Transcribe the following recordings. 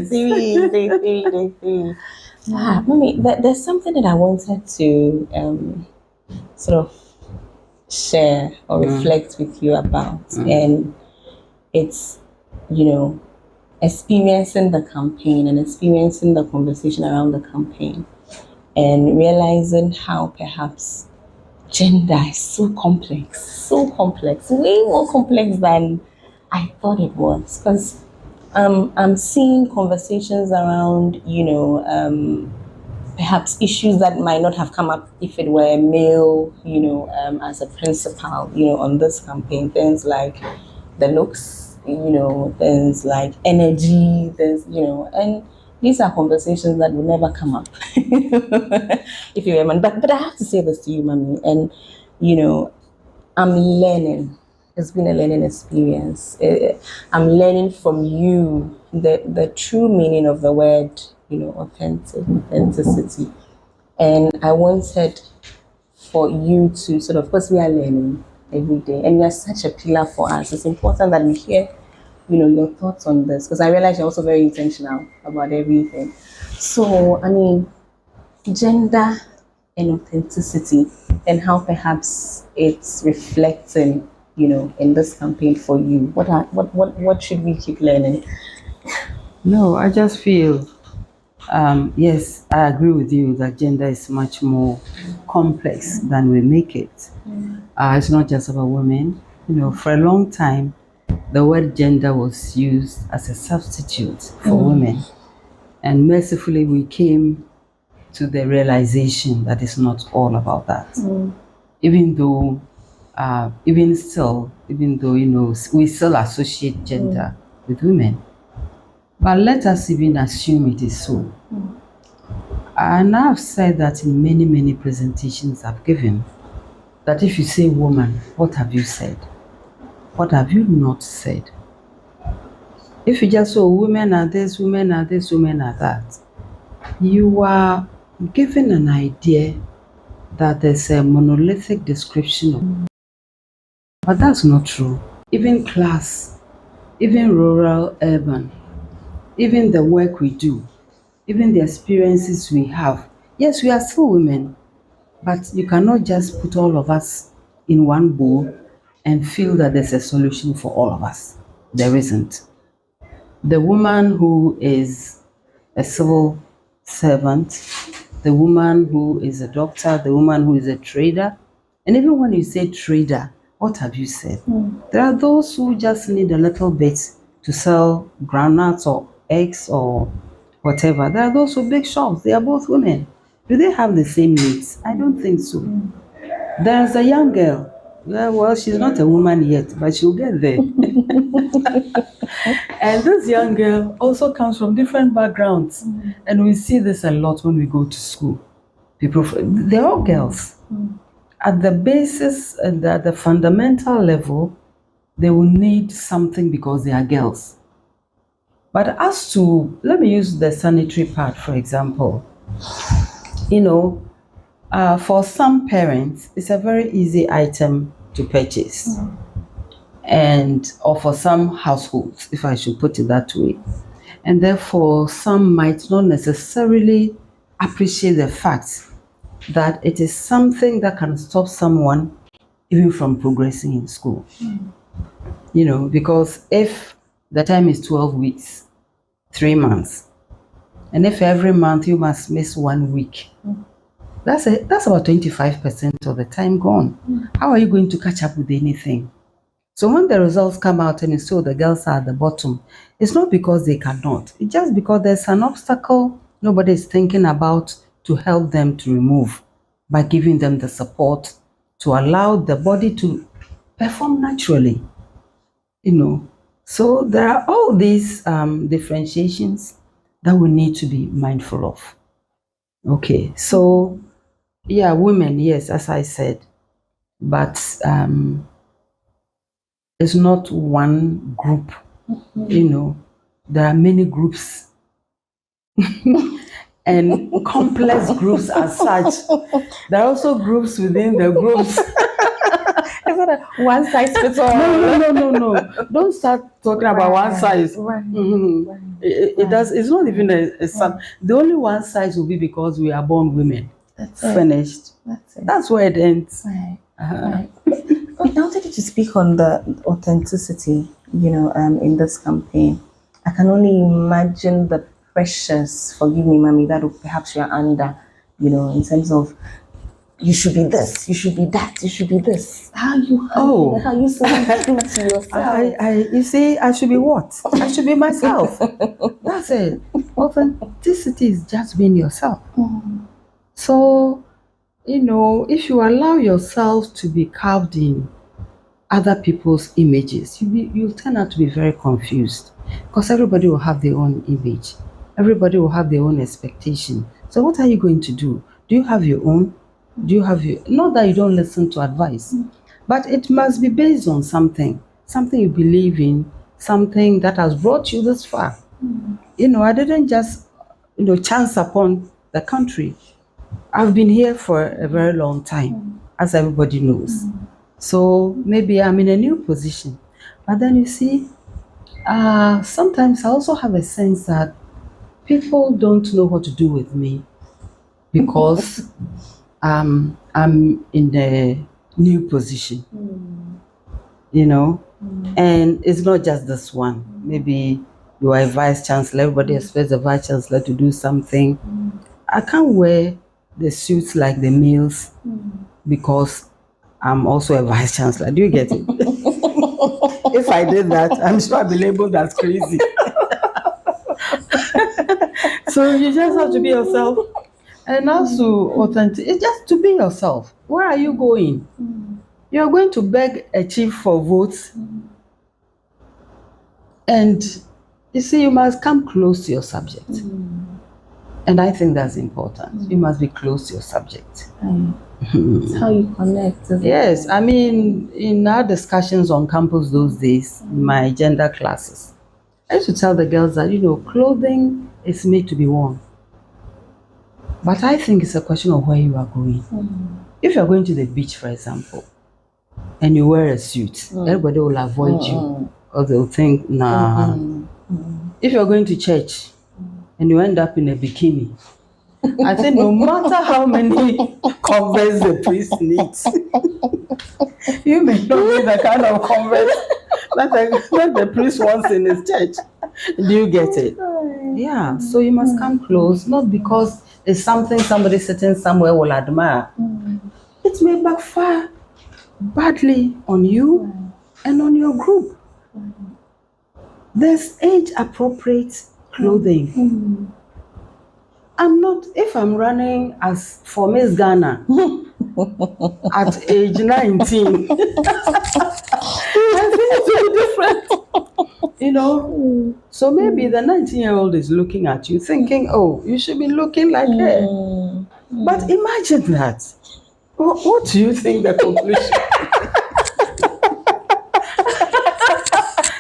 Day 3. Mommy, there's something that I wanted to sort of share or reflect with you about, and it's, experiencing the campaign and experiencing the conversation around the campaign, and realizing how perhaps gender is so complex, way more complex than I thought it was. Because I'm seeing conversations around, perhaps issues that might not have come up if it were a male, as a principal, on this campaign. Things like the looks, things like energy, and these are conversations that will never come up if you're a man. But I have to say this to you, Mommy, and I'm learning. It's been a learning experience. I'm learning from you the true meaning of the word, authenticity. And I wanted for you to sort of, because we are learning every day, and you are such a pillar for us. It's important that we hear, your thoughts on this, because I realize you're also very intentional about everything. So, gender and authenticity, and how perhaps it's reflecting, in this campaign for you. What should we keep learning? No, I just feel, yes, I agree with you that gender is much more complex than we make it. It's not just about women. For a long time, the word gender was used as a substitute for women. And mercifully, we came to the realization that it's not all about that. Even though, we still associate gender with women. But let us even assume it is so. And I've said that in many, many presentations I've given, that if you say woman, what have you said? What have you not said? If you just say, women are this, women are this, women are that, you are given an idea that there's a monolithic description of. But that's not true. Even class, even rural, urban, even the work we do, even the experiences we have. Yes, we are still women, but you cannot just put all of us in one bowl and feel that there's a solution for all of us. There isn't. The woman who is a civil servant, the woman who is a doctor, the woman who is a trader, and even when you say trader, what have you said? There are those who just need a little bit to sell groundnuts or eggs or whatever. There are those who bake shops. They are both women. Do they have the same needs? I don't think so. There's a young girl. Well, she's not a woman yet, but she'll get there. And this young girl also comes from different backgrounds. And we see this a lot when we go to school. They're all girls. At the basis and at the fundamental level, they will need something because they are girls. But as to, let me use the sanitary pad, for example. For some parents, it's a very easy item to purchase. Or for some households, if I should put it that way. And therefore, some might not necessarily appreciate the fact that it is something that can stop someone even from progressing in school. Because if the time is 12 weeks, 3 months, and if every month you must miss 1 week, that's about 25% of the time gone. How are you going to catch up with anything? So when the results come out and you see the girls are at the bottom, it's not because they cannot. It's just because there's an obstacle nobody is thinking about to help them to remove by giving them the support to allow the body to perform naturally. So there are all these differentiations that we need to be mindful of. Okay, so yeah, women, yes, as I said, but it's not one group. There are many groups and complex groups as such. There are also groups within the groups. It's not a one size fits all. No. Don't start talking about one size. It does. It's not even a sub. The only one size will be because we are born women. That's Finished. That's where it ends. Right. I wanted you to speak on the authenticity, in this campaign. I can only imagine the pressures, forgive me, Mommy, that perhaps you're under, in terms of you should be this, you should be that, you should be this. How you say true to yourself? You see, I should be what? I should be myself. That's it. Authenticity is just being yourself. So, if you allow yourself to be carved in other people's images, you'll turn out to be very confused, because everybody will have their own image. Everybody will have their own expectation. So what are you going to do? Do you have your own? Not that you don't listen to advice, but it must be based on something you believe in, something that has brought you this far. I didn't just, chance upon the country. I've been here for a very long time, as everybody knows. So maybe I'm in a new position. But then you see, sometimes I also have a sense that people don't know what to do with me because I'm in a new position, and it's not just this one. Maybe you are a vice chancellor, everybody expects the vice chancellor to do something. I can't wear the suits like the males because I'm also a vice chancellor. Do you get it? If I did that, I'm sure I'd be labeled as crazy. So you just have to be yourself. And also authentic. It's just to be yourself. Where are you going? You're going to beg a chief for votes. And you see, you must come close to your subject. And I think that's important. You must be close to your subject. It's how you connect. Yes, I mean, in our discussions on campus those days, in my gender classes, I used to tell the girls that, clothing is made to be worn. But I think it's a question of where you are going. If you're going to the beach, for example, and you wear a suit, everybody will avoid you, or they'll think, nah. If you're going to church and you end up in a bikini, I think no matter how many converts the priest needs, you may not be the kind of convert that the priest wants in his church. Do you get it? Yeah, so you must come close, not because it's something somebody sitting somewhere will admire. It may backfire badly on you and on your group. There's age-appropriate clothing. If I'm running as for Miss Ghana at age 19, I think it will be different. So maybe the 19-year-old is looking at you thinking, oh, you should be looking like her. But imagine that. What do you think the conclusion?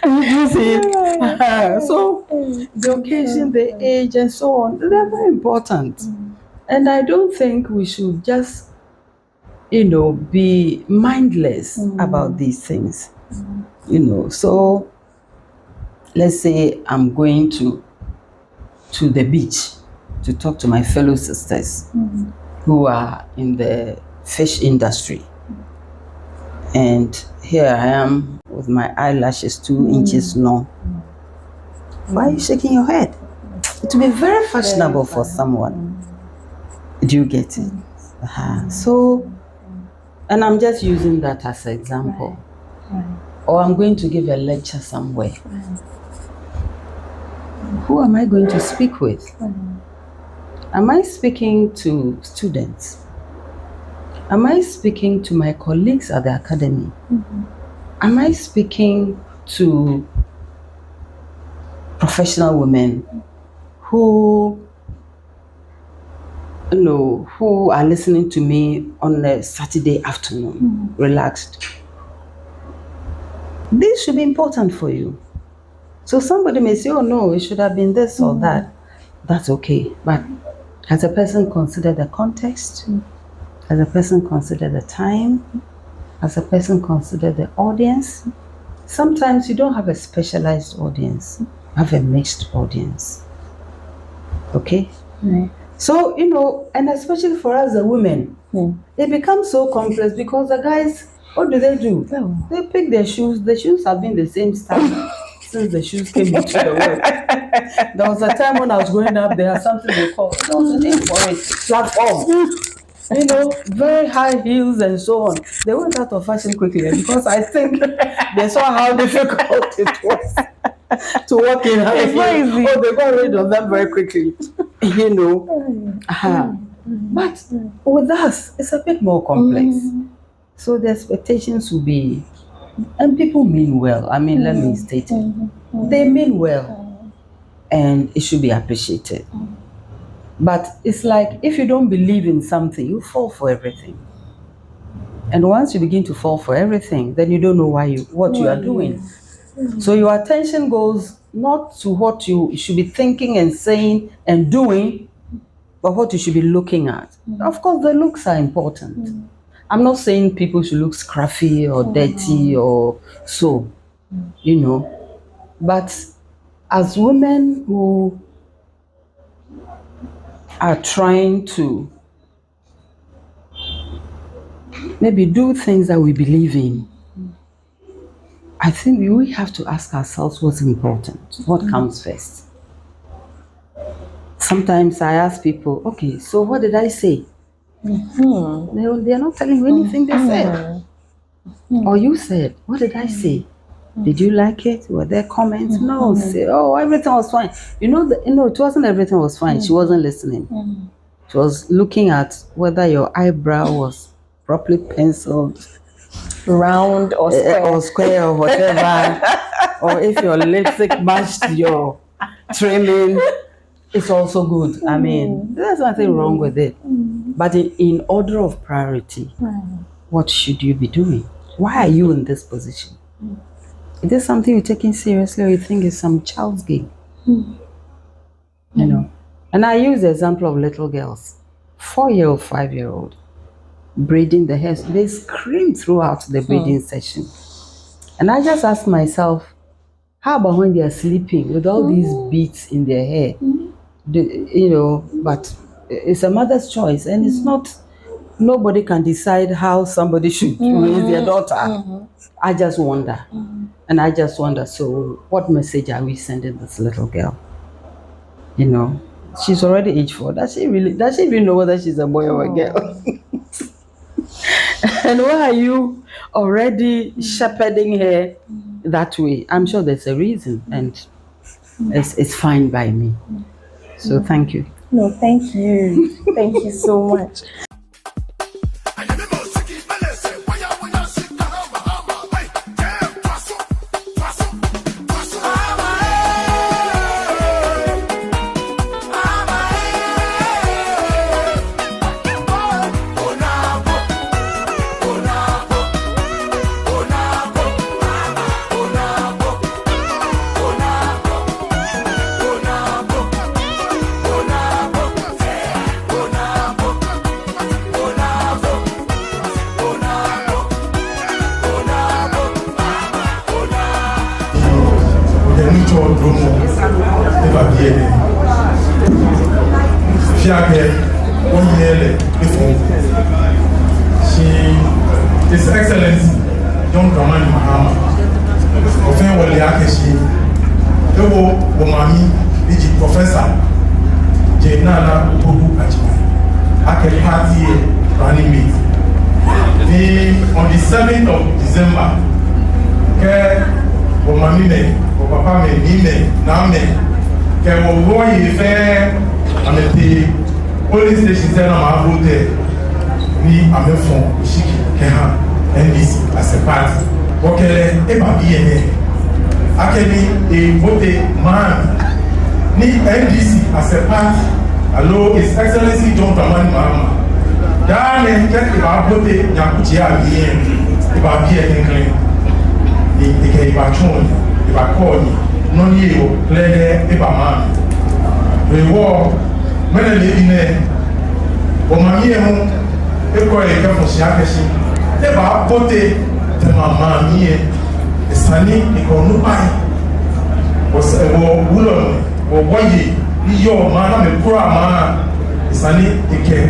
You see? So the occasion, the age, and so on, they're very important. And I don't think we should just, be mindless about these things. So let's say I'm going to the beach to talk to my fellow sisters who are in the fish industry. And here I am with my eyelashes 2 inches long. Why are you shaking your head? It will be very fashionable for someone. Do you get it? So, and I'm just using that as an example. Or I'm going to give a lecture somewhere. Who am I going to speak with? Am I speaking to students? Am I speaking to my colleagues at the academy? Am I speaking to professional women who are listening to me on a Saturday afternoon, relaxed? This should be important for you. So somebody may say, oh no, it should have been this or that. That's okay. But has a person considered the context? Has a person considered the time? as a person consider the audience. Sometimes you don't have a specialized audience, you have a mixed audience. Okay? So, and especially for us, the women, it becomes so complex because the guys, what do? They pick their shoes. The shoes have been the same style since the shoes came into the world. There was a time when I was growing up, there was something they called, there was a name for it, platform. Very high heels and so on. They went out of fashion quickly because I think they saw how difficult it was to walk in high heels. Oh, they got rid of them very quickly. But with us, it's a bit more complex. So the expectations will be, and people mean well. I mean, let me state it. They mean well, and it should be appreciated. But it's like, if you don't believe in something, you fall for everything. And once you begin to fall for everything, then you don't know what you are doing. So your attention goes not to what you should be thinking and saying and doing, but what you should be looking at. Of course, the looks are important. I'm not saying people should look scruffy or dirty or so, But as women who are trying to maybe do things that we believe in, I think we have to ask ourselves what's important, what comes first. Sometimes I ask people, okay, so what did I say? They're not telling you anything they said. Or you said, what did I say? Did you like it? Were there comments? No, say, oh, everything was fine. It wasn't everything was fine. She wasn't listening. She was looking at whether your eyebrow was properly penciled, round or square or whatever, or if your lipstick matched your trimming. It's also good. I mean, there's nothing wrong with it. But in order of priority, what should you be doing? Why are you in this position? Is this something you're taking seriously, or you think it's some child's game? And I use the example of little girls, 4-year-old, 5-year-old, braiding the hair. They scream throughout the braiding session. And I just ask myself, how about when they are sleeping with all these beads in their hair? But it's a mother's choice, and it's not, nobody can decide how somebody should raise their daughter. I just wonder. And I just wonder, so what message are we sending this little girl? She's already age 4. Does she even know whether she's a boy or a girl? And why are you already shepherding her that way? I'm sure there's a reason, and it's fine by me. So thank you. No, thank you. Thank you so much. His Excellency John Dramani Mahama, Ofen Wale Akeshi, Ewo Bomami, Digi Professor Naana Opoku-Agyemang, Ake Party running mate. On the 7th of December, Ke Bomami me, Papa me, ni me, na me, Ke wo Ife, Amete, police station said na ma vote, ni Amefon, Shiki. NDC as a party. Okele eba BNA. Akemi vote man. Ni NDC as a party. Hello, His Excellency John Dramani Mahama. Dane get eba vote nyakuchi BN. Eba BN claim. Ni eke eba chon, eba koni. Noni ebo clear eba man. We war. Mene lebine. Omami emu. Eko eke fonsi akeshi. ba bote te mama mi esani ikonu pai was wulon wo boye iyo ma na me kura ma esani ike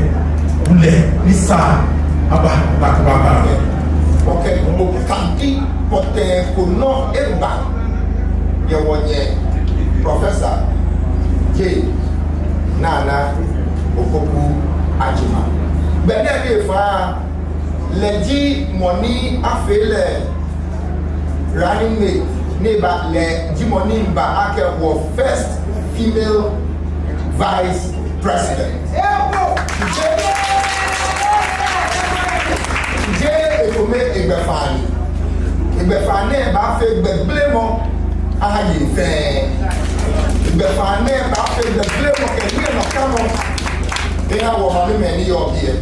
ule nisa aba bakaba okay mo kanti pote kuno eba ye wonye Professor J Naana Opoku-Agyemang bene de fa leji money afele running mate neighbor le ji money ba ake wo first female vice president je ekome egbefani ba fe gbeblemo ahaye fe egbefani ba fe gbeblemo ke ni no kamo they have one many of here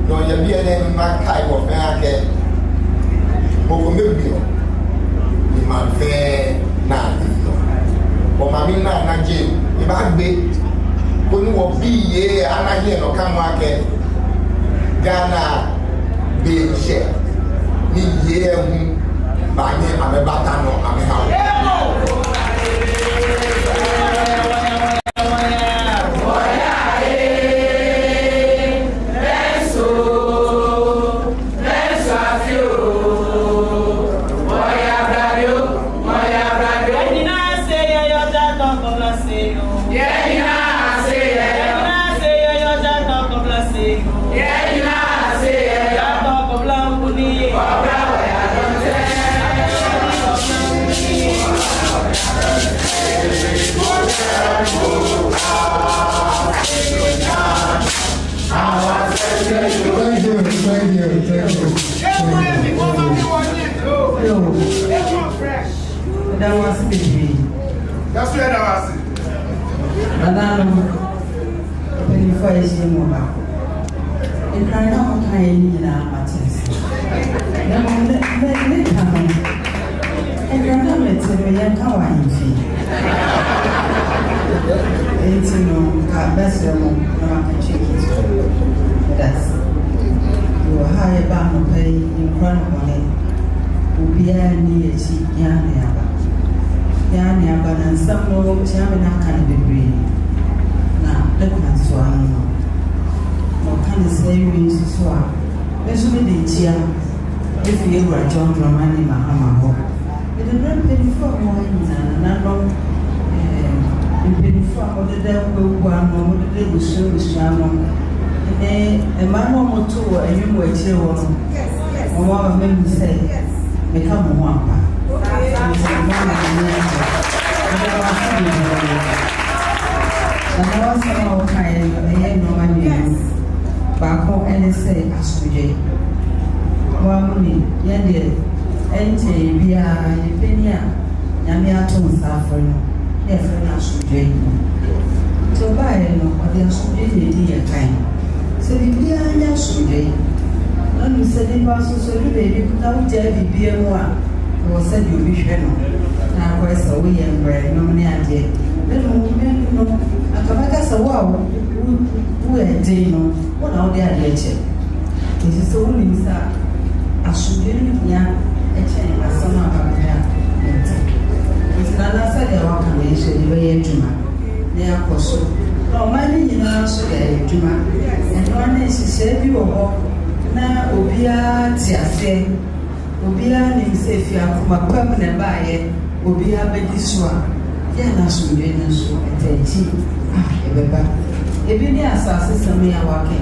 no ye bi ene ma kai wo fe ake mo ko mebi o ni ma fe na o ma mi na je e ba gbe ko ni wo bi ye anaye no kamo ake Ghana be share ni ye hu ba ni amebata no ameha That was me. That's where I was. And when you first came over, in crying out, I need a matches. Then they come and grandmother said, "We are going to it's best of all, check it. That's you high bound pay in front of money. Be a near Yana, but and some more Chamina can be green. Now, let me swallow. What can the same means to swallow? There's only the chair if you were John Romani Mahama. It did not pay for wine and another in for the devil one moment they will show the shaman. A man or two, and you were children. One of them say, become one. And also, I no money. Back home and say, as we did. One money, Yandy, Ente, Bia, Ypenia, Yamia Tom suffering. Yes, as we did. So by no, but they are so dear time. So the Bia, yes, we did. And we said, in Basso, so you baby, now Jerry be a one. Or said you wish her no. Now, where's a way and bread, no money idea. Then, women, no, I come back as a wow. Who are they, no? What are they at the It is only that I should be young, a chain, a son of a man. It's another side of our condition, the way to man. They are also. No, money in our so they do man. And one is, she said, you are now, Obia, Tia, Obia ni msefi akumakwamu na baye obia bediswa ya nasumbe nso etachi ebeba ebi ni asase sami ya wake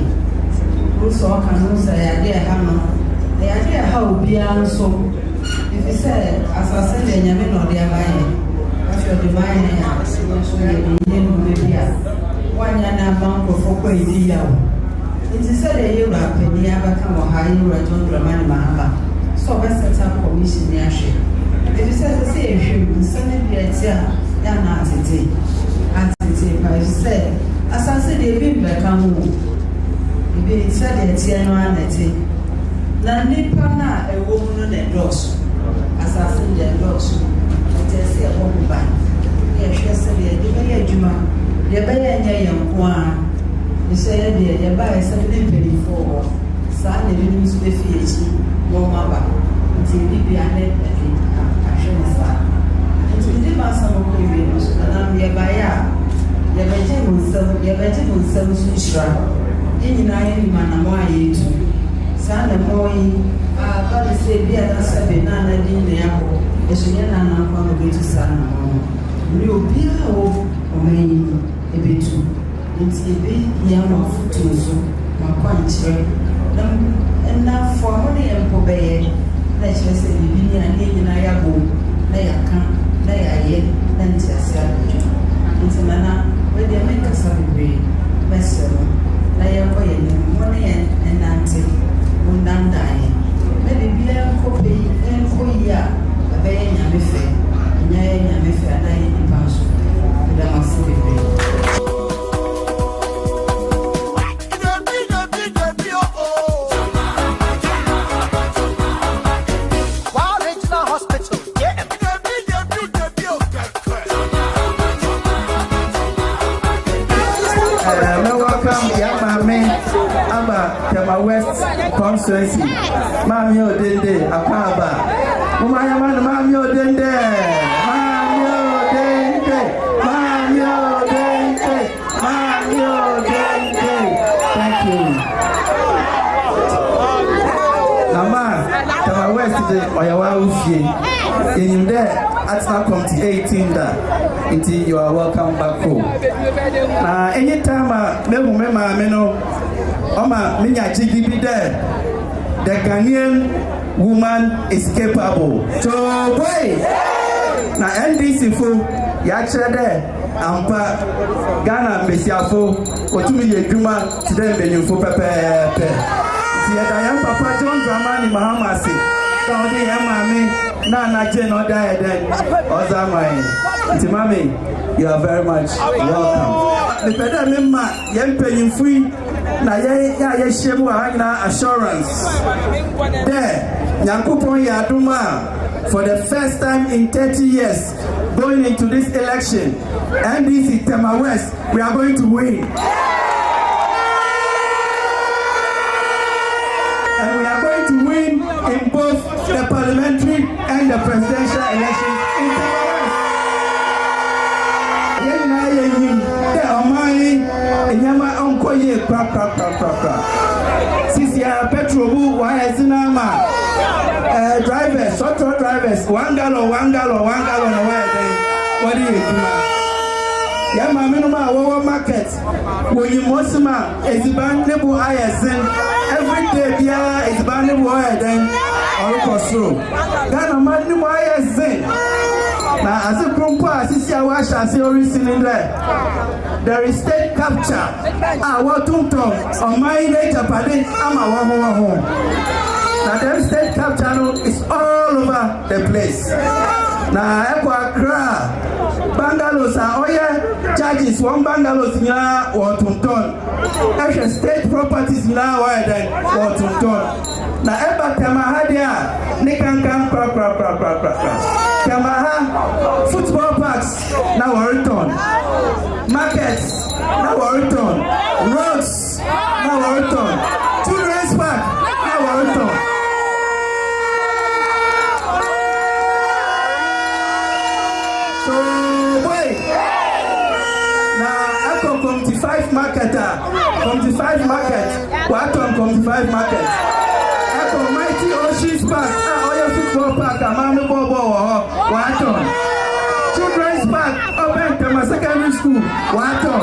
ruso kanusa ya de ha no ya de ha obia nso if say asase de nyame no de abaye afio de baye ya so ye ni no bebia wanya na banko foko idi yawo it is said ye ura pedi abaka mo ha ye ura John Dramani Mahama. So I set up commission near she. It is said to say if you send it here, you're not today. And today, but you said, as I said, they've been back home. If it's said it's here, no one at it. Now, Nipana, a woman on the doors. As I said, the doors. It is a woman by. Yes, she said, the very Juma, the very young one. You say, the buy 7 for saa na ebi nso bɛ fi akyi na wɔn aba nti ebi bi anɛ ɛde ahwɛ ne saa nti ne ma asam ɔkɔ ewie no so na yɛbaeɛ a yɛbɛgye mu nsɛm so hyira yɛn nyinaa yɛ nim anamɔ a yɛtu saa na mmɔ yi bade sɛ ebi a nasɛ bɛ Naana din na yɛabɔ ɛso yɛ Naana nkwa na ɔbɛtu saa anamɔ no mmiri obiara wɔ ɔman yi ɛbɛtu nti ebi yɛ ama foto so makɔ nkyerɛ na fo mo ne yɛn mpɔ bɛyɛ na kyerɛ sɛ bibi ni a ne nyinaa yɛabɔ na yɛaka na yɛayɛ na nti ase adwuma nti Nana wɔde ɛmɛ nkasa bebree bɛsɛ no na yɛnkɔ yɛn nim mo ne yɛn ɛnante mo ndandan yɛn na biribiara nkɔ pɛ yi ɛnkɔ yi a ɛbɛyɛ nyame fɛ ɛnyɛ yɛ nyame fɛ ana yɛ nipa nso ɛda mafo bebree. West constituency. Maame Odende Akaba. Mumaya man Maame Odende. Maame Odende. Maame Odende. Maame Odende. Thank you. Nama Tema West de Oyawa Ufie. In there at Committee 18 da. Until you are welcome back home. Anytime me no Oma minya GDP there. The Ghanaian woman is capable. So boy, na NDC fo ya chere there ampa Ghana Mesiafo otumi yedwuma tide mbenyimfo pepepe. Ti ya papa John Dramani Mahama se. Ka odi ya Maame Naana je no da eden. Ozamai. Ti Maame, you are very much welcome. The better member yem penyimfo na ye shame wa na assurance there Nyankopon ya aduma for the first time in 30 years going into this election NDC Tema West we are going to win and we are going to win in both the parliamentary and the presidential elections in Tema West Oye, crap. Sisi ya petrol bu wa ezinama. Drivers, auto drivers, 1 gallon na wa dey. What do you do? Ya Maame no ma wo market. When you mosima eziban nebu ayesin. Every day bia eziban nebu ayesin. Orukosro. Ghana man nebu ayesin. Na as a grandpa sisi ya wa shase orisin there. There is state capture. What on my nature pardon, I'm a home. Now, the state capture is all over the place. Now, Accra, bungalows are all charges. One bungalows in Washington. State properties now than Washington. Now, Eba Tamahadia, Nikankan, Tamaha, football parks, now Washington. Markets, now Warrington. Roads, now Warrington. Children's Park, now Warrington. So, wait. Now, I come to 5 market. Warrington come to 5 market. I come Mighty Oceans Park. Oya football park. Maame Bobo. Warrington. Children's Park, open to my secondary school. Warrington.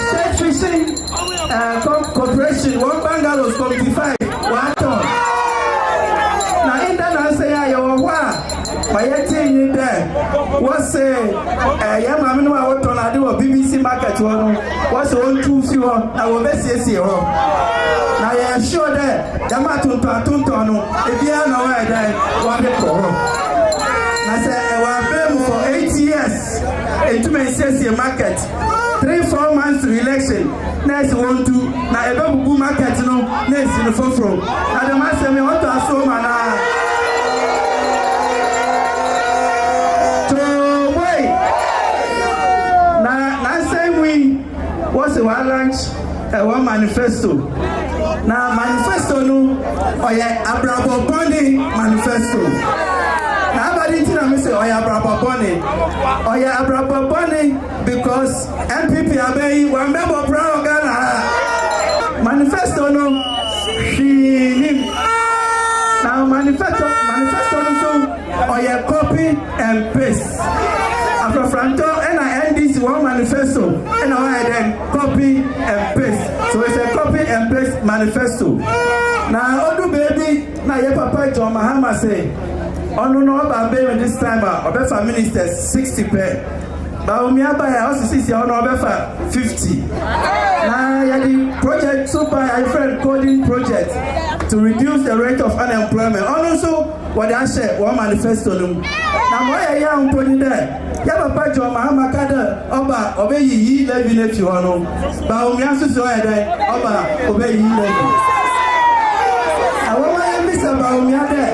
State Fishing Corporation, 1 bungalows, 25. Warrington. Now, in that answer, you are what? By your team in there. What's say, young man, what on I do a BBC market one? What's the one truth you want? I will best say, now, I am sure that Yamatun Tuntono, if you are nowhere, then what the call. I said, I was for 8 years into my session market. 3-4 months to election. Next one to now a double market no next in the front row. Now the man said me want to assume and so wait. Now same we was a one lunch, one manifesto. Now manifesto no oye abrabo bonding manifesto. Now everybody think me say oye abrabo bonding. Oye abrabo bonding because MPP abeyi one member Brown Ghana. Manifesto no she now manifesto no so oye copy and paste. After Franco and I end this one manifesto and I then copy and paste. So it's a copy and paste manifesto. Now Odu baby, now your papa John Mahama say, oh no about baby this time Obefa ministers 60 per. But Umiaba also see your Obefa 50. Now the project super a friend coding project to reduce the rate of unemployment. Also what I share one manifesto. Now why are you putting there? Yaba pajo Mahama kada oba obeyi yi levy nefi hono ba omi asusu ede oba obeyi levy awo ya misa ba omi ade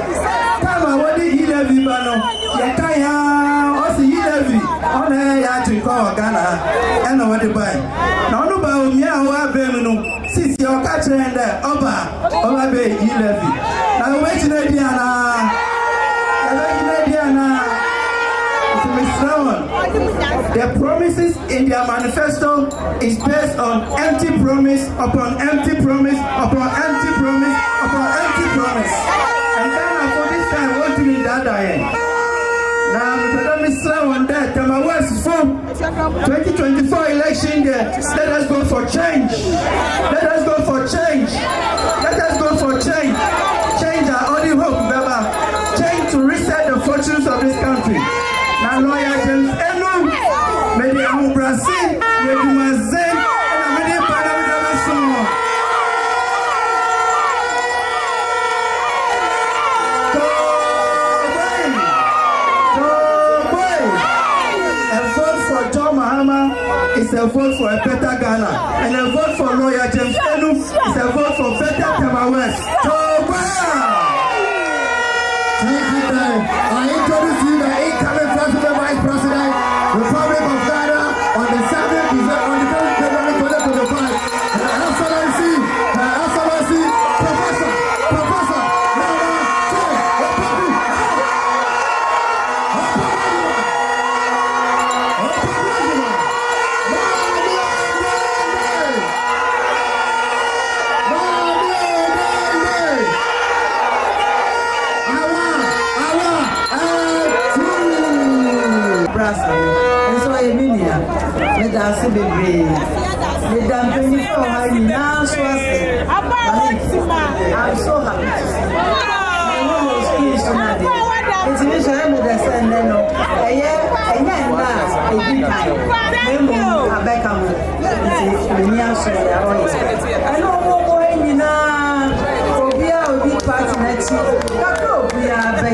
kama wodi yi levy ba no ye kan ya o si yi levy ona ya tun ko Ghana e no wodi bai na onu ba omi awo abem no sisi o ka kire nde oba be yi levy na we chine dia na the promises in their manifesto is based on empty promise upon empty promise upon empty promise upon empty promise. And Ghana for this time won't be that end. Now, Mr. One day, Kama West from 2024 election there. Let us go for change. Let us go for change. Let us go for change. Change our only hope, Baba. Change to reset the fortunes of this country. Now, lawyer James Enu, maybe I'm Brazil, maybe Mazen, and I'm ready for the song. A vote for John Mahama is a vote for a better Ghana, and a vote for lawyer James Enu is a vote for better Kamawest. I introduce you the incoming President Vice President, Republic of Ghana, on the 7th on the 1st February 2025. Her Excellency, Professor Naana Opoku-Agyemang. And so a million, let us be brave. Let them bring for her now. I'm so happy. My mom was pleased to know that. It's a vision with the sun. No, a year now, a big time. I back on the near soil. I know more in now. We are a big party next week. We are by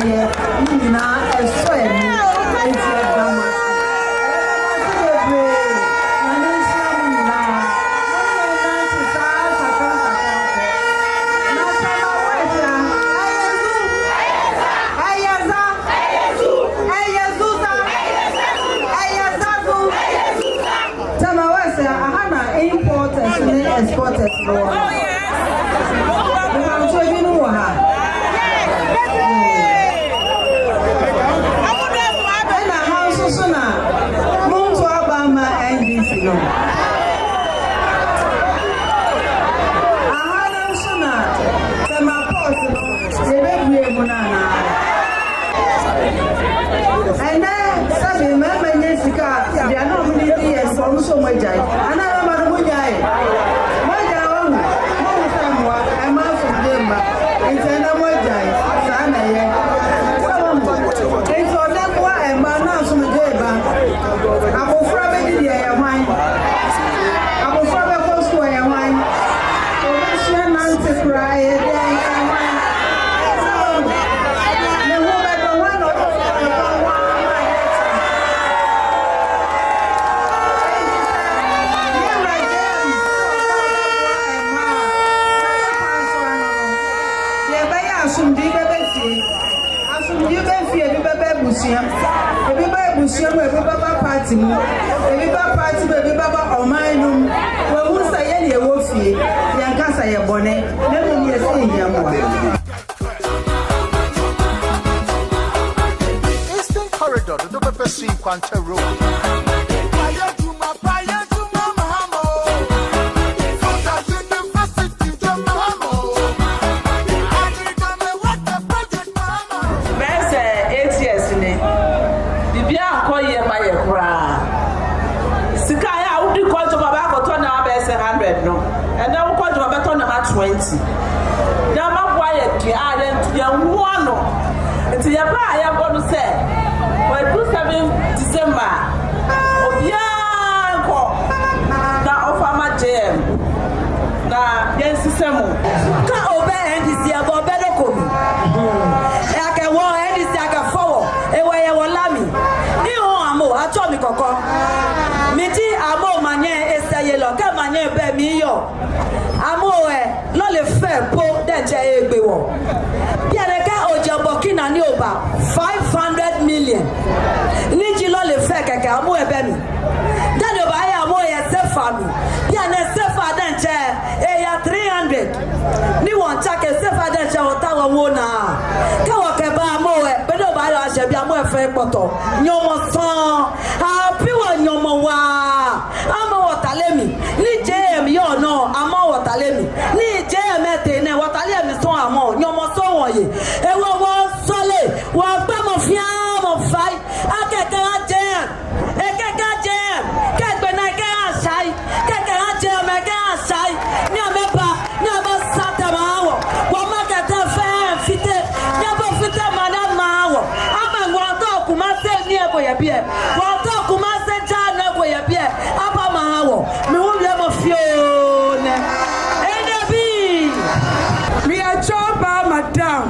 a soil. Exporters, Lord. I'm sure you know her. And a house of Sona, Moon to Obama and this, no. I had a Sona, Sama Port, the baby Monana. And then, Sabi, Mamma Jessica, they are not really as from so much. And I am a Mujay. It's another day. It's on that one and my nose from the day. I'm afraid the air wine. I'm afraid of the air wine. I'm not to cry. Yeah, right. 500 million. Niji lo le fe keke amu ebe mi. Dani oba ya amu ya sefa mi. Ya ne sefa denche ya 300. Ni won cha ke sefa denche o ta wo na. Ke wo ke ba amu e be do ba ya se bi amu e fe poto. Nyomo san. A pi wo nyomo wa. Amu wo talemi. Ni JM yo no amu wo talemi. Ni JM ete ne wo talemi so amu nyomo so won ye. E wo sole wa ba mo fia mo fai akeke ajem ekeke ajem kegbe na ke asai keke ajem ke asai ni ameba sata mawo wa ma ke te fe fite ni bo fite mana mawo ama wa to kuma se ni e ko ye bie wa to kuma se ja na ko ye bie apa mawo mi hu bie mo fio ne edebi mi a choba madam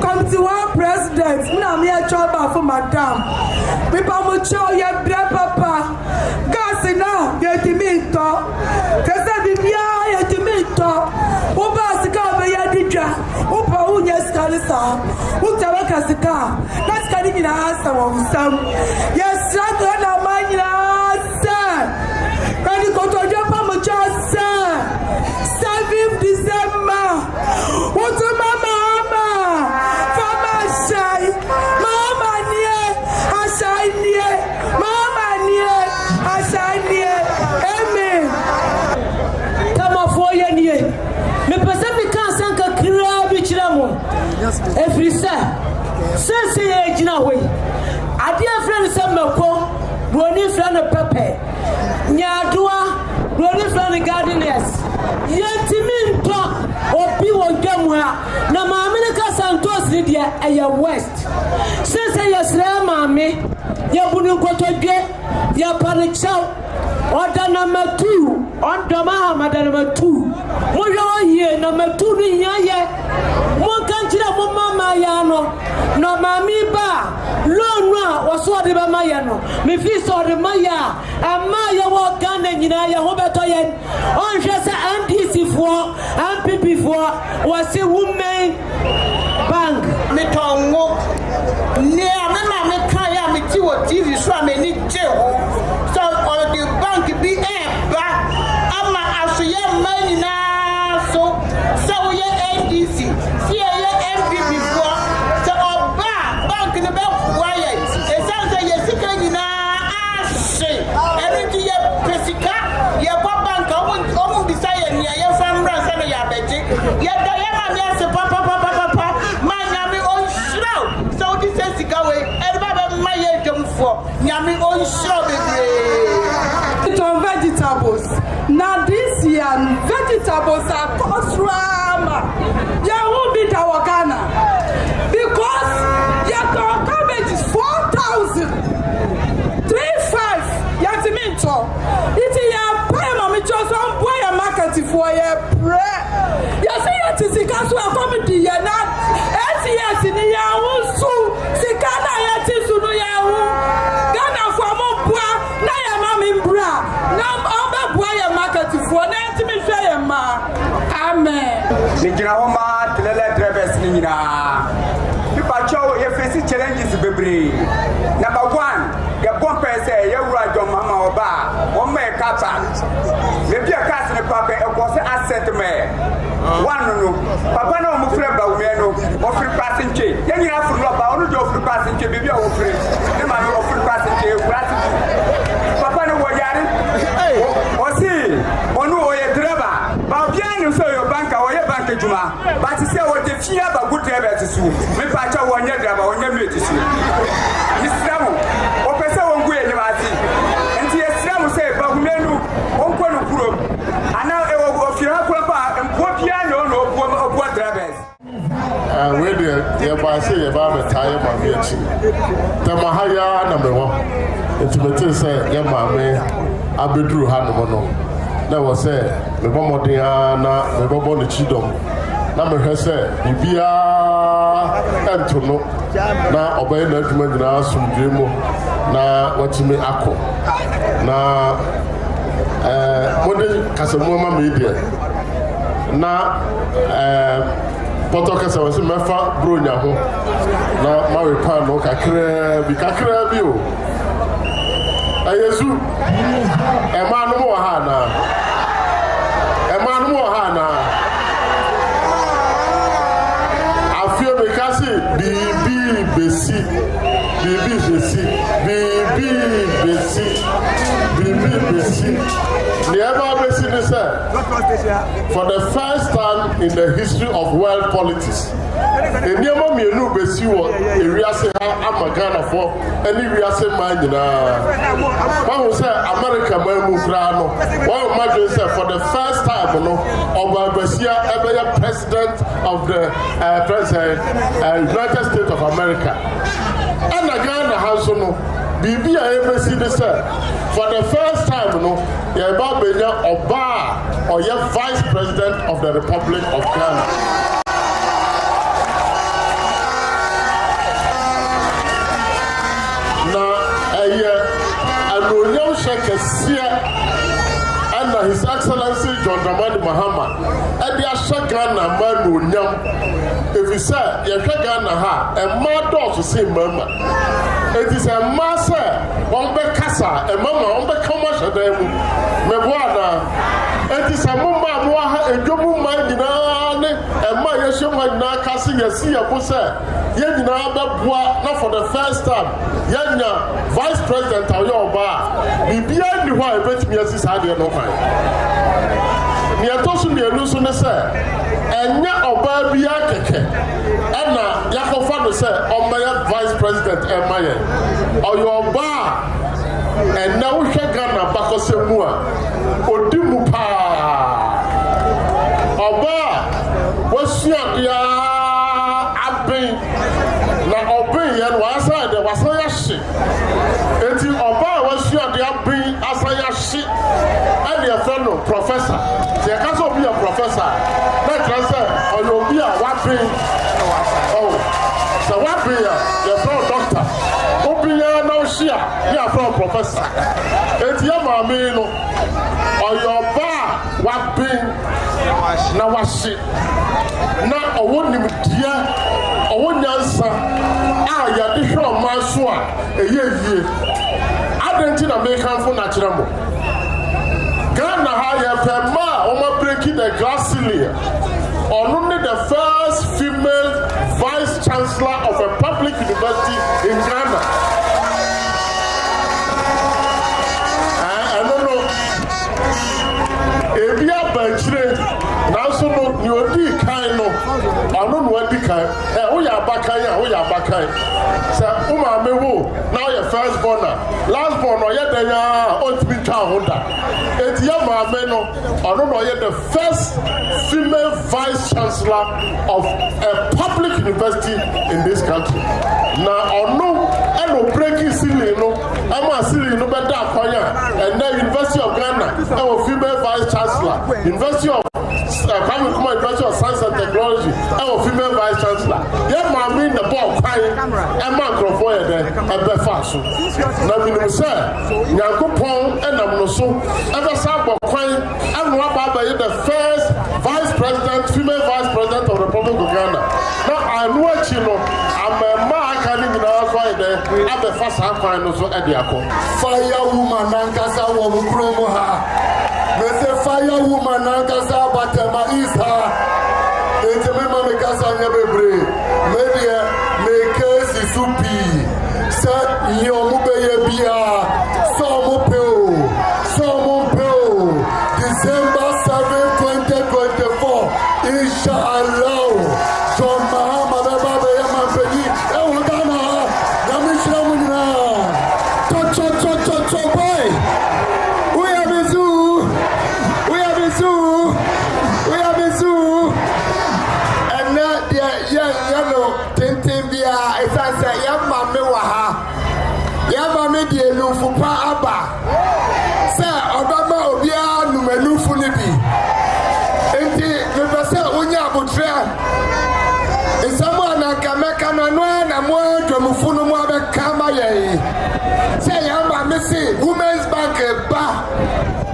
come to our president. Now me a job for madam. We pamu show ya bre papa. Gas na ya timito. Kasa bibia ya timito. Uba sika be ya didra. Uba unya skalisa. Utawa kasika. Na skali ni na asa wa usam. Ya struggle na mani na asa. Kani kotojo pamu chasa. 7 December. Utu mama every say ejina we adia friend say mako broni friend pepe nyadoa broni friend gardeners yentiminto obi wo dwamu ha na maame ne ka santos ni de eye west say yesra maame ya bunu kotodwe ya panichao order number 2 on doma madam number 2 mo yo ye number 2 ni yaye mo kan kira mo mama ya no no mami ba lo no waso de ba maya no me fi so de maya ama ya wo Ghana nyina ya ho beto ye on hwe se MPC fo MPP fo wase women bank me tongo ne amama me kan ya me ti wo TV so ameni je ho so all the bank be ba ama asuye mani na so ye NDC see ye MPP for so oba bank ne be wire e say ye sika ni na ashe everything ye pesika ye bank omo bisa ye ni ye famra say ye abeje ye da ye ma me say papa man na me on show so this is sika we everybody ma ye jom for nyame on show vegetables. Now this year, vegetables are cost drama. You won't beat our Ghana because your cabbage is 4,000, 3,500. Yatiminto. It is your pay, just one boy a market for your bread. You see, it is a casual comedy. You're not. Yes, in the Yahoo, so Sikana Yatis, Ghana for more boy. Now, Mammy Bra. Now, amen. Nijina homa tilele drivers nina. People show you face challenges bebre. Number 1, the compare say you right on mama oba. One me kata. Maybe a cast in the papa e ko se asset me. One no. Papa no mo free ba we no. O free passing che. Yen ina free ba onu jo free passing che bibi o free. Ne ma no free passing but say what the fear about good drivers to me pacha one year driver on your mate to Mr. O pesa won go anybody and the Islam say ba menu on ko no kuro ana e wo fira ko ba mpo piano no obo drivers we dey ba say ye ba betai ma me achi te ma ha ya na me wo etimete say ye maame abedru ha no no na wo say me bomodin na me bobo no chidom na me hwe say bibia ento no na obey na adwuma nyina asomdwe mu na watime akọ na mode kasemu ma me dia na poto kasa wose mefa bronya ho na mawe pa no kakra bi o ayesu emanu mo ha na afio me kasi bibi besi never besi this for the first time in the history of world politics eniemo mienu besi wo ewiase ha amagana for any wiase man nyina one say America man mu kra no one imagine say for the first time no oba besia ebeye president of the United States of America and Ghana house no bibi a ebesi this for the first time no ye ba benya oba or ye vice president of the Republic of Ghana. And His Excellency John Dramani Mahama, and the Ashagana Manunyam. If you say, Yashagana ha, a mad to say mama. It is a massa, one be casa, a mama, one be commercial. Mebuana. It is a mama, a jobu mindina, and my Yashuma Nakasi, Yasia Busa, Yana Bua, not for the first time. Yana, Vice President of your bar. Bibia ni wa bet me asisi ade no kan. Ni atosu mi enu so ne se enya oba bia keke. Ena yakofa no se omaya Vice President emaye. Oyo bar ena wo hwe Ghana bakosemu a odimu pa. Oba wosua dia abin na obin ye no asa de wasaya hye. Enti oba wosua dia abin asaya hye. And your friend professor. They can't be a professor. Let us say or be a wapin. Oh, so what be your friend doctor? Obia no share, you are from professor. It's your Maame no or your bar wapin na washi. Na owoni dia owoni ansa a ya de hwe o manso a eyeye. Adenti na me kan fo na kire mo. Ghana ha pema oma breaking the glass ceiling. Only the first female vice chancellor of a public university in Ghana. I don't know. Ebia Benchre, now so no you di kind no. I don't know what di kind. Oh ya bakai. Say Maame wo now your first born, last born or yet ya ultimate holder. It's your Maame no. I don't know yet the first female vice chancellor of a public university in this country. Now I know and breaking ceiling no. I'm a ceiling no better and then University of Ghana a female vice chancellor. University of University of Science and Technology a female vice chancellor. Yeah, Maame in the ball crying and microphone there and be fast. Now we know say Nyankopon and am no so ever sabo crying and what about the first vice president, female vice president of the Republic of Ghana. Now I know you know I'm a man can in our side there at the first half final so at the fire woman Nankasa woman promo ha. Me say fire woman Nankasa Batema is her. It's a member of Casa Nebebre. Maybe make case supi. Set Yomube Bia. Some December 7, 2024. Inshallah. more Dromufunu Mother Kamaye. Say, I'm a missing Women's Bank Bar.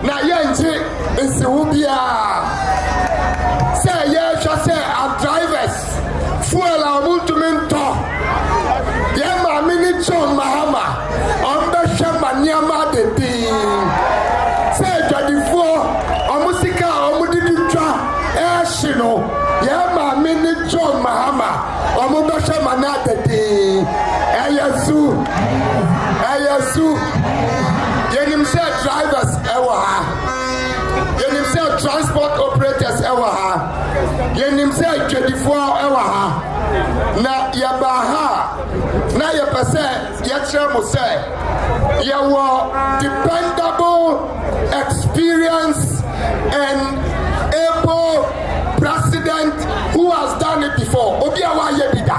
Now, Yanji is Ubia. Say, yes, I say, our drivers. Fuel our multimentor. Yama Minichon Mahama. On the Shamanyama de Dean. Say, 24. Omusika, Omudidra. Ashino. Yama Minichon Mahama. Omubasha Manatati. Ayasu. Ayasu. Yenim say drivers ewa. Yenim say transport operators ewa. Yenim say 24 ewa. Na yabaha. Na yapase yachemu say. Yawa dependable experience and able president who has done it before. Obia wa yebida.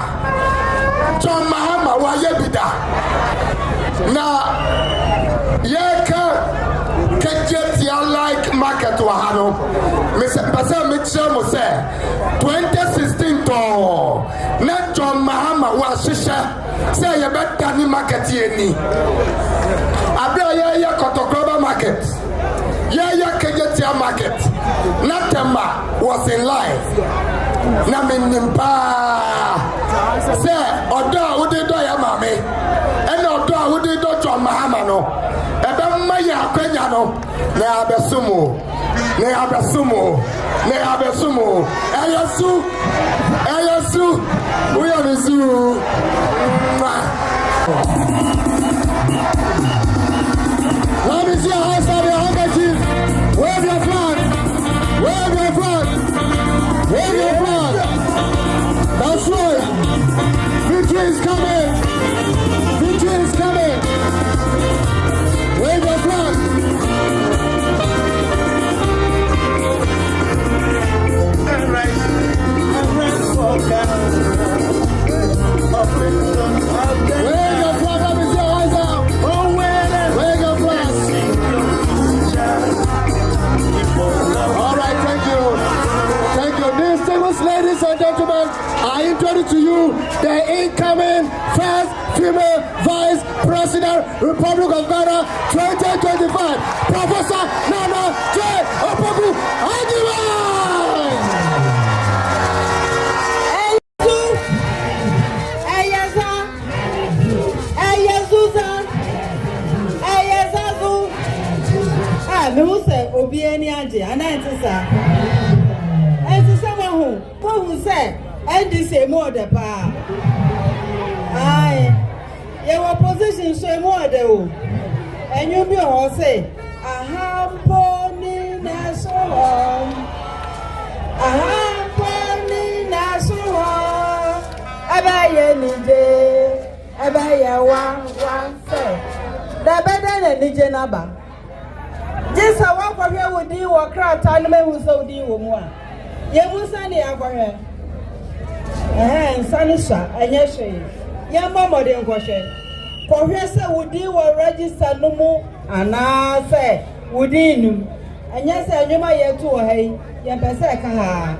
John Mahama wa yebida. Na yeka kejetia like market wa hano. Mr. Pasa Mitchell say 2016 to na John Mahama wa shisha say you better ni market yeni. Abia ya Kotokoba market. Yeah, Kejetia market. Natema was in life. Naminimpa. Say, Oda Udido Yamame. And Oda Udido John Mahamano. Ebe Maya Kenyano. Ne abesumu. Ne abesumu. Ne abesumu. Ayasu. Ayasu. Uyabisu. Let me see your hands on your handkerchief. Wave your flag. Wave your flag. Wave your flag. That's right. Victory is coming. Victory is coming. Wave your flag. All right. Wave your flag. Let me see your hands out. Wave your flag. All right, thank you. Thank you. Distinguished ladies and gentlemen, I introduce to you the incoming first female vice president, Republic of Ghana 2025, Professor Naana Opoku-Agyemang. Me say obi ani age anantisa entisa who say ndc mo de pa ai ye opposition so mo de o enyu bi ho say ahampo ni naso abaye nije abaye wa say da beda na nije na ba This I walk from here with you or crowd time who so deal with one. Ye Musani Abraham. And Sanisha, and yes, ya mamma didn't question. Professor would deal or register no more, and I say, within. And yes, I knew my year to hey, ya Pesaka.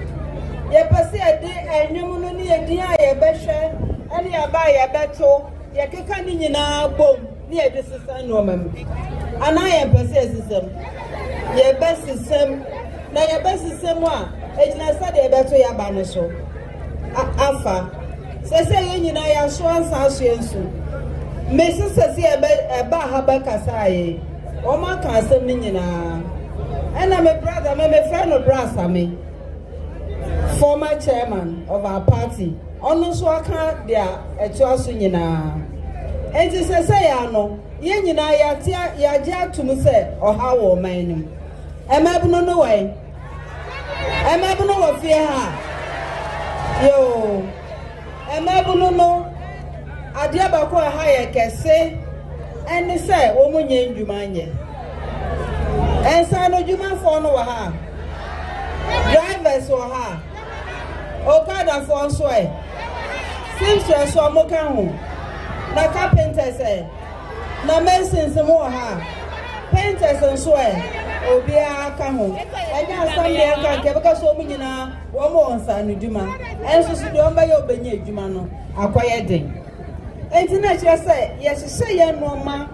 Ya Pesi a day, and you know near dear, ya besher, and ya buy a beto, ya kicking now, boom, near this is a woman. And I am persistent. Your best system, now your best system one. It's not said about your banisho. Alpha. Say, you know, your swan sounds soon. Mrs. says, a Bahabakasai. Oh, my cousin, Nina. And I'm a brother, I'm a friend of Brassame, former chairman of our party. On so I can't there at Chosunina. And just say, I know. Yen yina ya dia to me say or how o man nim am I no way am I no fear ha yo am I no adia ba ko ha ye kese en say o mo nya ndwuma nye en sa no dwuma fo no wa ha drivers wa ha o kada fo so e seamstress so mo kan ho na carpenter say na masons mo ha painters and so obi aka ho enya Sunday aka ke beka so mu nyina wo mo onsa no dwuma enso so de omba ye obenya dwuma no akoye den Internet just say yes, say no ma.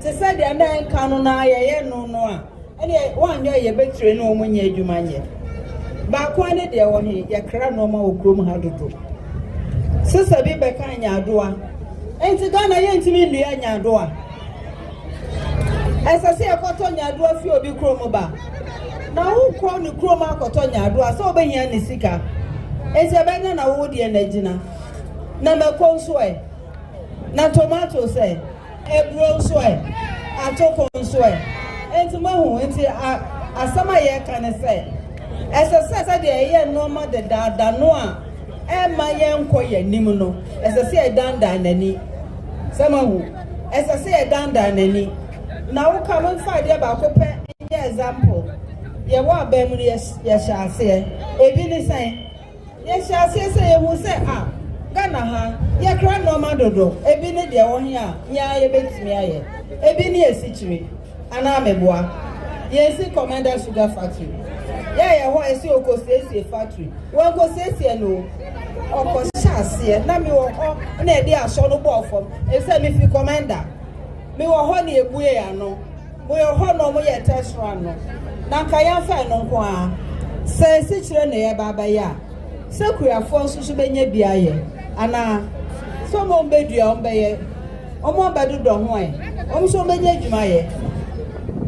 To say the under canon I no no. And yet 1 year you betray no when you man. Back one day on here, your crown no more groom how to do. Sister be back on your door. Ain't it gonna ain't me in your door? As I say, I got on your door, few be chromoba. Now who call the chroma got on your door? So be here in the sicker. It's a banana woody and egina. Number cold sway. Na tomato say, a bro sway. A token sway. And to my home, a summer year can say. As a Saturday, year no more the da noa. And my young coy nimuno. As I say, a danda and any. Summer who, as I say, a danda and any. Now come and find about copper in your example. Ye wa bemu yes shall say. Ebi ni say. Yes shall say who say ah. Gana ha. Ye kra no madodo. Ebi ni de wo hia. Nya ye betimi aye. Ebi ni esichiri. Ana meboa. Ye si Commander Sugar Factory. Ye ho esi okosesi factory. Wo okosesi no. Oko shase na mi wo ho na e de aso no bo fom. E se mi fi Commander. Me wo ho na ebue ya no. Mo yo ho no mo ye test run no. Na nka ya fa no nko a. Se si kire na ye baba ya. Se kuafo nsusu benye bia ye. Ana so mo mbedua ombe omo bedudo ho e omso benye adwuma ye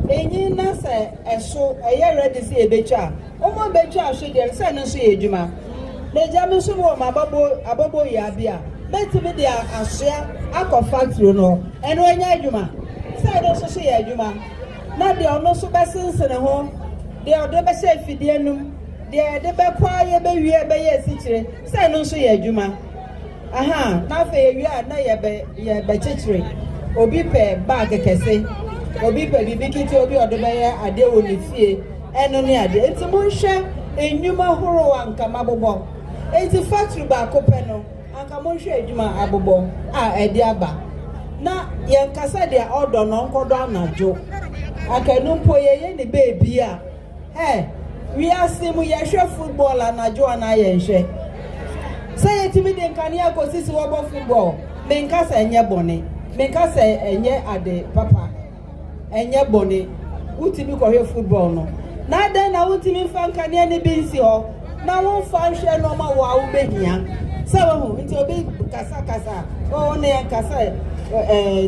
enyi na se eso eye ready se ebetwa omo betwa ahwe de se no so ye adwuma na jame so mo ababo ya bia betimi de ahwea akọ factory no eno enya adwuma se do so ye adwuma na de ono so besense ne ho de odo be se fidie num de be kwa ye be wie be ye sikire se no so ye adwuma. Aha, na fe wi a na ye be chichire. Obi pe bag kese. Obi pe bibikiti obi odo be ye ade wo ne fie. Eno ne ade. Enti mo hwe enwuma horo anka mabobo. Enti factory ba ko pe no. Anka mo hwe adwuma abobo a ede aba. Na ye nkasa de odo no nkodo anajo. Aka no mpo ye ne baby a. We asimu ye hwe football anajo ana ye nhwe. Say to me, the Kania consists of football. Menkasa enye bone. Menkasa enye ade papa. Enye bone. Utimi ko football no. Na den na utimi fan Kania ne binsi ho. Na won fan hwe no ma wa wo behia. Say wo nti obi kasa. O ne kasa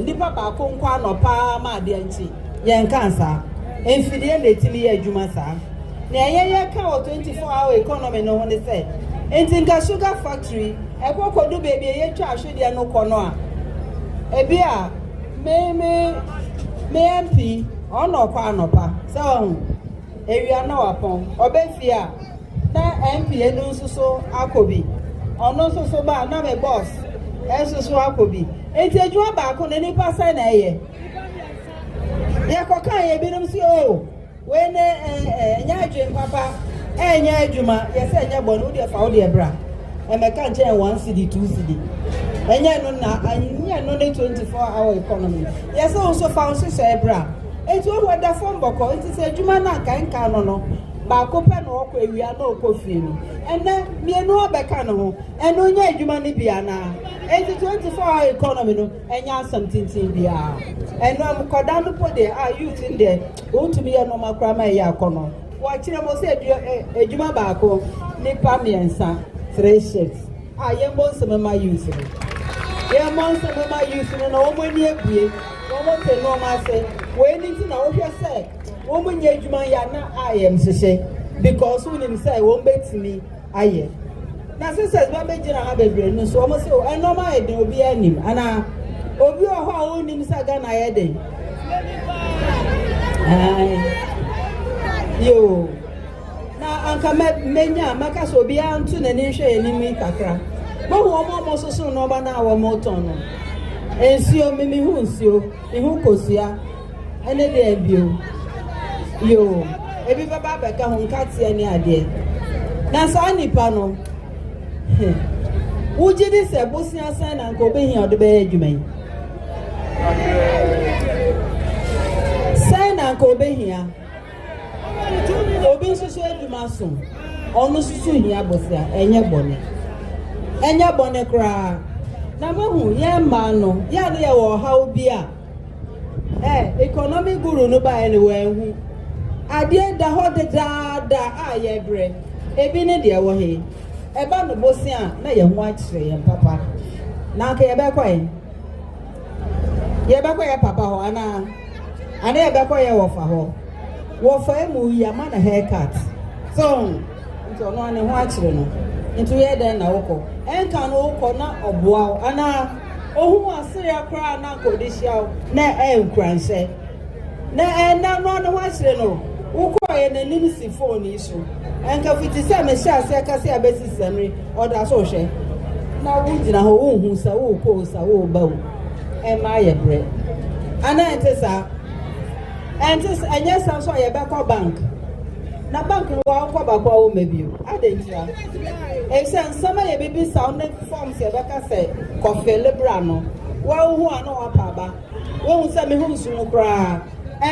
nipa ba ko nkwa no pa ma ade anchi. Ye nkansa. Enfidie na etimi ye adwuma sa. Na ye ka o 24-hour economy no one say. Intinga Sugar Factory, a do baby, a trash, no corner. A beer, me MP, or no panopa. So, if you are now upon, or Befia, na MP and no so Akobi, or no so bad, not a boss, as so Akobi. It's a job back on any person. Yakoka, you be them see, oh, when Yajin Papa. Enya adwuma yes enya bonu de fa wo de bra e me kan che 1 cedi 2 cedi enya no na anya no de 24-hour economy yes also fa so se bra etu o wada form boko it is adwuma na kan no ba ko pe no ko ewia na okofie ni ene me no obeka no ho eno nya adwuma ni bia na it 24-hour economy no enya something bia eno am koda no po de youth in there o to be no makra ma ya akono. Watching a most Ejuma Bako, Nipa Miensa, 3 shifts. I am most of my using it. Yeah, most of my using an woman near Brie, almost a normal say, waiting to know what you say. Woman Yejuma Yana, I am to say, because when him say, won't bet me, I am. Now, sisters, my baby, I have a brain, so almost so I know my idea will be any, and I, Obi or how own him Sagan I had it. Yo, na anka menya maka so bia ntu na ni hwe enimi kakra bo ho mo so no ba na wo moton no ensio mimi hu nsio ihu kosia ene de bio yo ebi baba beka ho nkatia ni ade na sa nipa no uji di se bosia san na nko be hia ode be adwuma san na nko be hia obi nsusu adwuma so onu susu hia bosia enye bone kra na mahu ye ma no ya ne ye wo haw bia economic guru no ba anywhere hu ade da ho de da a ye bre ebi ne de wo he eba no bosi a na ye hu a kire ye papa na ka ye be kwa ye papa ho ana ye be kwa ye wo fa ho wo fa emu ya ma na haircut so nto no ane hu a kire no nto ye den na woko enka no woko na oboa ana ohu asiri akra na kodishia na enkranse na no no wasire no woko ye na nim si phone isu enka fiti se me sha se ka se abesi samri oda so hwe na wujina ho hu sa wo ko sa wo bawo ma ye bre ana entesa anya sam so ye be ko bank na bank wa ko ba kwa wo mebio adentira exen sama ye bibi sound forms ye be ka se kofe libra no wa hu ana wa pa ba wo hu se me hu nsumu kra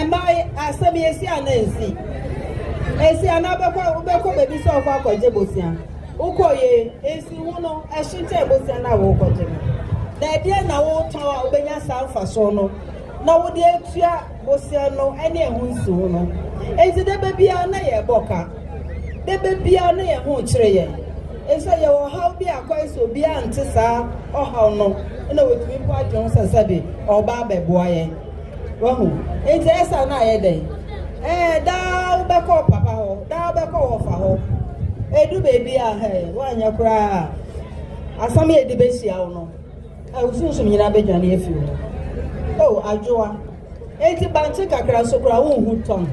mai asemi esi ana esi ana be ko bebi so kwa koje bosia ukoye esi hu no ehinte bosia na wo koje da bia na wo tawa obenya sanfa so no na wo de atua bosia no ene ehu nsu no ezi de bebia na ye boka de bebia na ye hu kire ye esa ye wo haw bia kwa eso bia ntisa o haw no na wetumi po adwon sasabe oba beboa ye wo hu ezi esa na ye den da be ko papa ho da be ko wo fa ho edu bebia he wanya kura asam ye de besia wo no usunsu nyina be dwane afi wo oh ajoa eti banche kakra so kura wo hu tom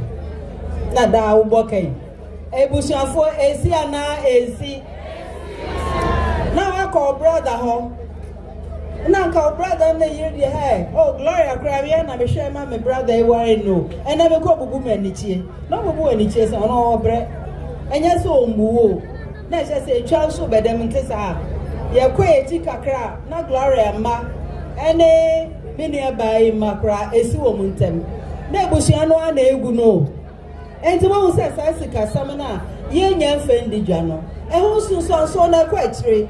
na da wo bokai ebusuafo esi ana esi na akọ brother ho na ka brother na yiri de he oh gloria kra na me hwe ma me brother e ware no ena be ko bubu manichie na bubu anichie se ono obre enya se ombuwo na je se etwa so bedem ntisa ye ko eti kakra na gloria ma ene mini abai makra esi wo muntem na ebusia no ana egu no enti wo se sa sika samna ye nya fendi dwa no ehu so na kwachire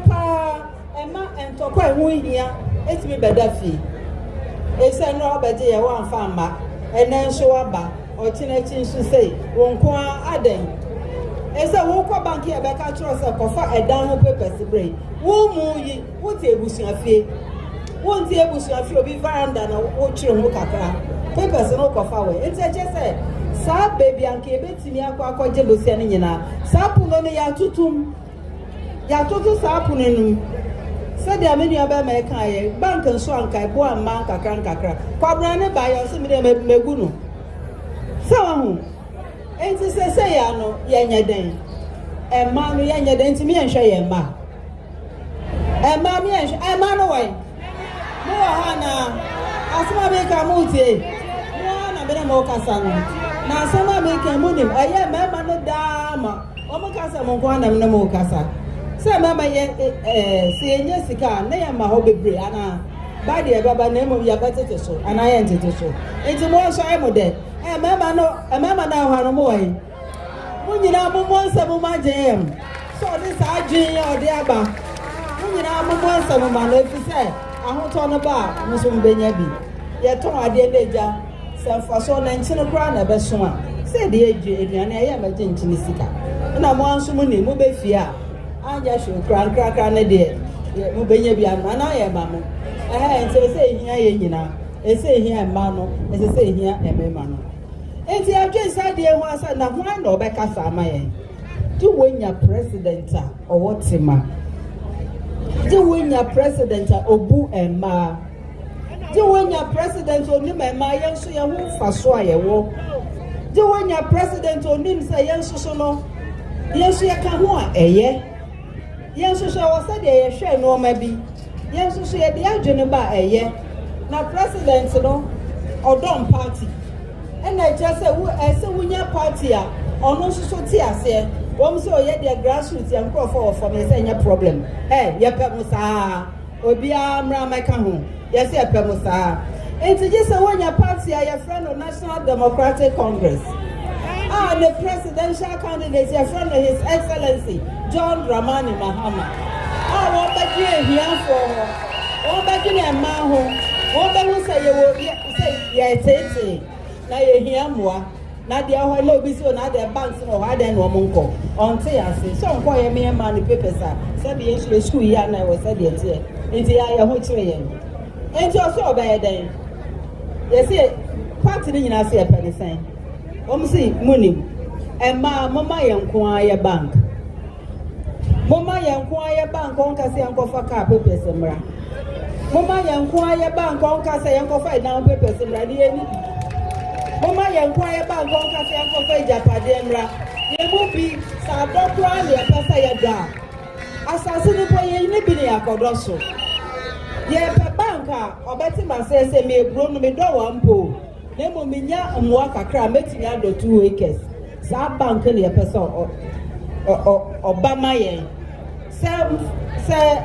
pa ema entokwa ehu hia etimi bedafi ese no obeje ye wan fa ma ene nso aba ochinachi nso sei wonko aden ese wo kwa banki e be ka tro se kofa edan ho papers break wo mu yi wo te ebusuafie won ti ebusuafie obi veranda na wo kire ho kakra papers no kofa we enti se sa baby anke ebetimi akwa je bosia ne nyina sa puno ne ya tutu sa puno nu se dia me nua ba me kan ye bank nso anka ebo amma kakra kwabra ne ba yo se me de megu no sa wa hu enti se ya no ye nyeden emma no ye nyeden enti me enhwe ye emma me enhwe emma no wai mo ha na asma be ka mo tie mo na be na mo kasa no na asma be ka mo nim aye mema no dama o mo kasa mo ko na me mo kasa se mama ye se enye sika na ya ma ho bebre ana ba de baba na mo ya batete so ana ye ntete so enti mo so ai mo de mama na ho no mo wai mo nyina mo nsa mo ma jem so this adwin ye ode aba mo nyina mo nsa mo ma na fi se ahoto no ba mo so mbenya bi ye ton ade deja se fa so na nchine kra na be so a se de edwe eduane aye ma je nchine sika na mo anso mo ni mo be fi a anja sho kra na de mo benya bi ama na ye ma mo nse se hia ye nyina ese hia ma no ese se hia emema no enti adwe sade ho asa na ho na obekasa ama ye ti wonya president a owotima ti wonya president a obu ema ti wonya president onim ema ye nso ye ho faso a ye wo ti wonya president onim se ye nso so no ye nso ye ka ho a eye ye nso so wo sade ye hwe no ma bi ye nso so ye de adwene ba eye na president no odom party ena just say wunya party a ono so ti ase wom say oye de grassroots ya nkrofo of me say nya problem ye pem saa obi amra meka ho ye say pem saa enti je say wunya party a ye friend of National Democratic Congress the presidential candidate your friend His Excellency John Dramani Mahama won't bet you here for won't bet you a man home. Won't bet you say you will say, yes, now you hear more. Now the other lobby so now the banks or I then woman go on say I say so quiet me and money papers are said the issue school year and I was said it here. It's the eye of which way. And you so bad then. They say, party in us here, penny saying. See, money. And mamma inquire bank. Mamma inquire bank on Cassie and Coffer car papers and bra. Mamma inquire bank on Cassie and Coffer down papers and ready. Mamma inquire bank on Cassie and Coffer Japademra. There will be Sabdo Crowley a Passaya down. Assassin for you, Nibinia Codosso. Ye per banker, or better myself, say me grown me do one pool. Nemo minya and walk a cram, making out the 2 acres. Sab bank in a person or Bamaye. Say,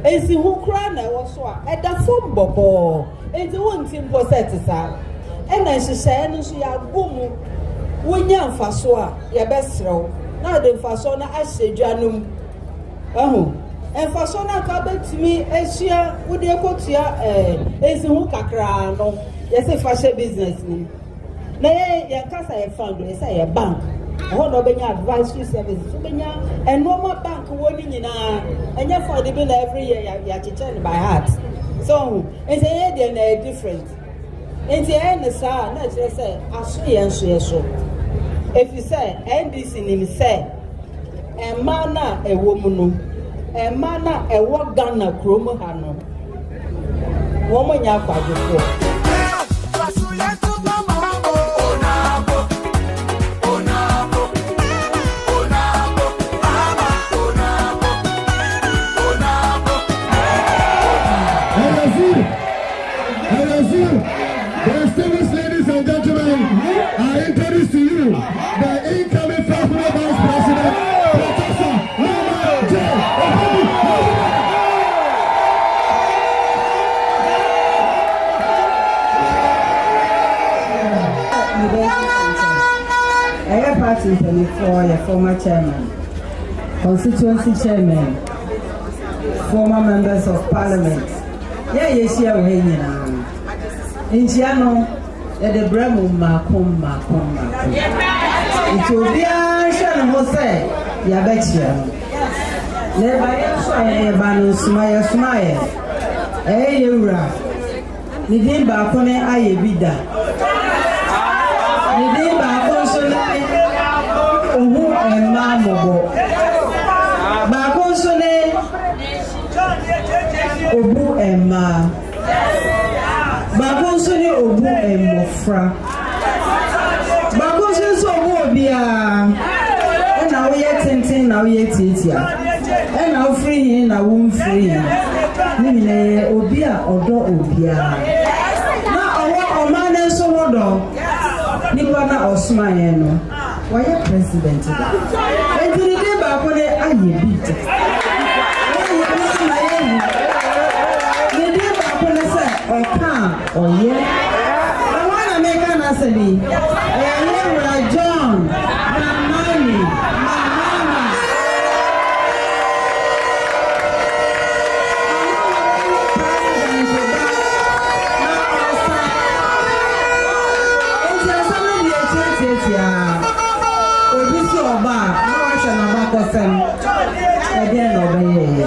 is the who crown I was so at the phone boko. It's the one thing for set. And then she said, and she had boom. When young Fasoa, your best row. Now the Fasona, I say, Janum. Oh. And for so now come to me, Asia, would you go to your who kakra no? Yes, a fashion business. Nay, your casa I found, they say a bank. I want to be advisory service, and no more bank warning in and you're for the bill every year, you have to turn by heart. So, it's a different. In the end, sir, let's just say, I see so. If you say, and this in him say, a man, a woman. A man, a walk down a chroma hano. Woman, ya kwa before. Distinguished ladies and gentlemen, I introduce to you the incoming first vice president, Professor Party for your former chairman, constituency chairman, former members of parliament. Yeah, yes, you are hanging on. In Giano, the Bremo Macum. It will be a Shannon Jose, Yabetia. Never Banu Smile. Eh, Yura. Nidimba Kone Ayebida. Nidimba Konsole. Ohu Emma Mobo. Bakonsole Obu Emma. Bakonsole Obu Emofra. Bakonsole Obu Obia. And now we are tenting, now we are titia. And now free, now we free. Nime Obia Odo Obia. Now our man and so odo. Nikwana Osmayeno. Why are president? And to the day back when I beat. The day back when I said, or come, or yeah. I want to make an answer. John, Maame, again, obey.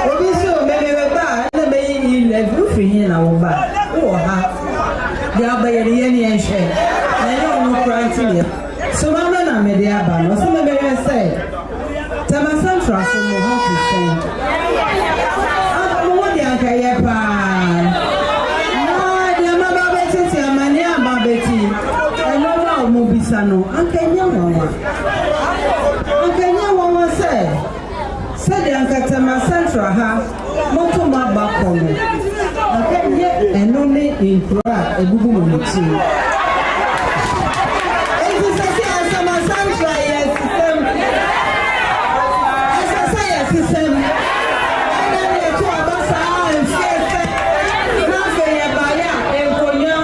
Obi so maybe we buy, and be in the roof in our back. Oh, ha. They are by any and share. I don't know criteria. So, I'm not a media ban, or some may say. Tamasan from how to say. I'm more than Kayapa. No, dear Mama Betty, and my name, Betty. I know how Mobisano, and Kenya Mama. Said the Ankatama Central ha, Motoma Bakono. And only in Pratt, a Google machine. It is a Sama Central, yes, system. And then the two of us are in Fiesta, Nothing about and Konya,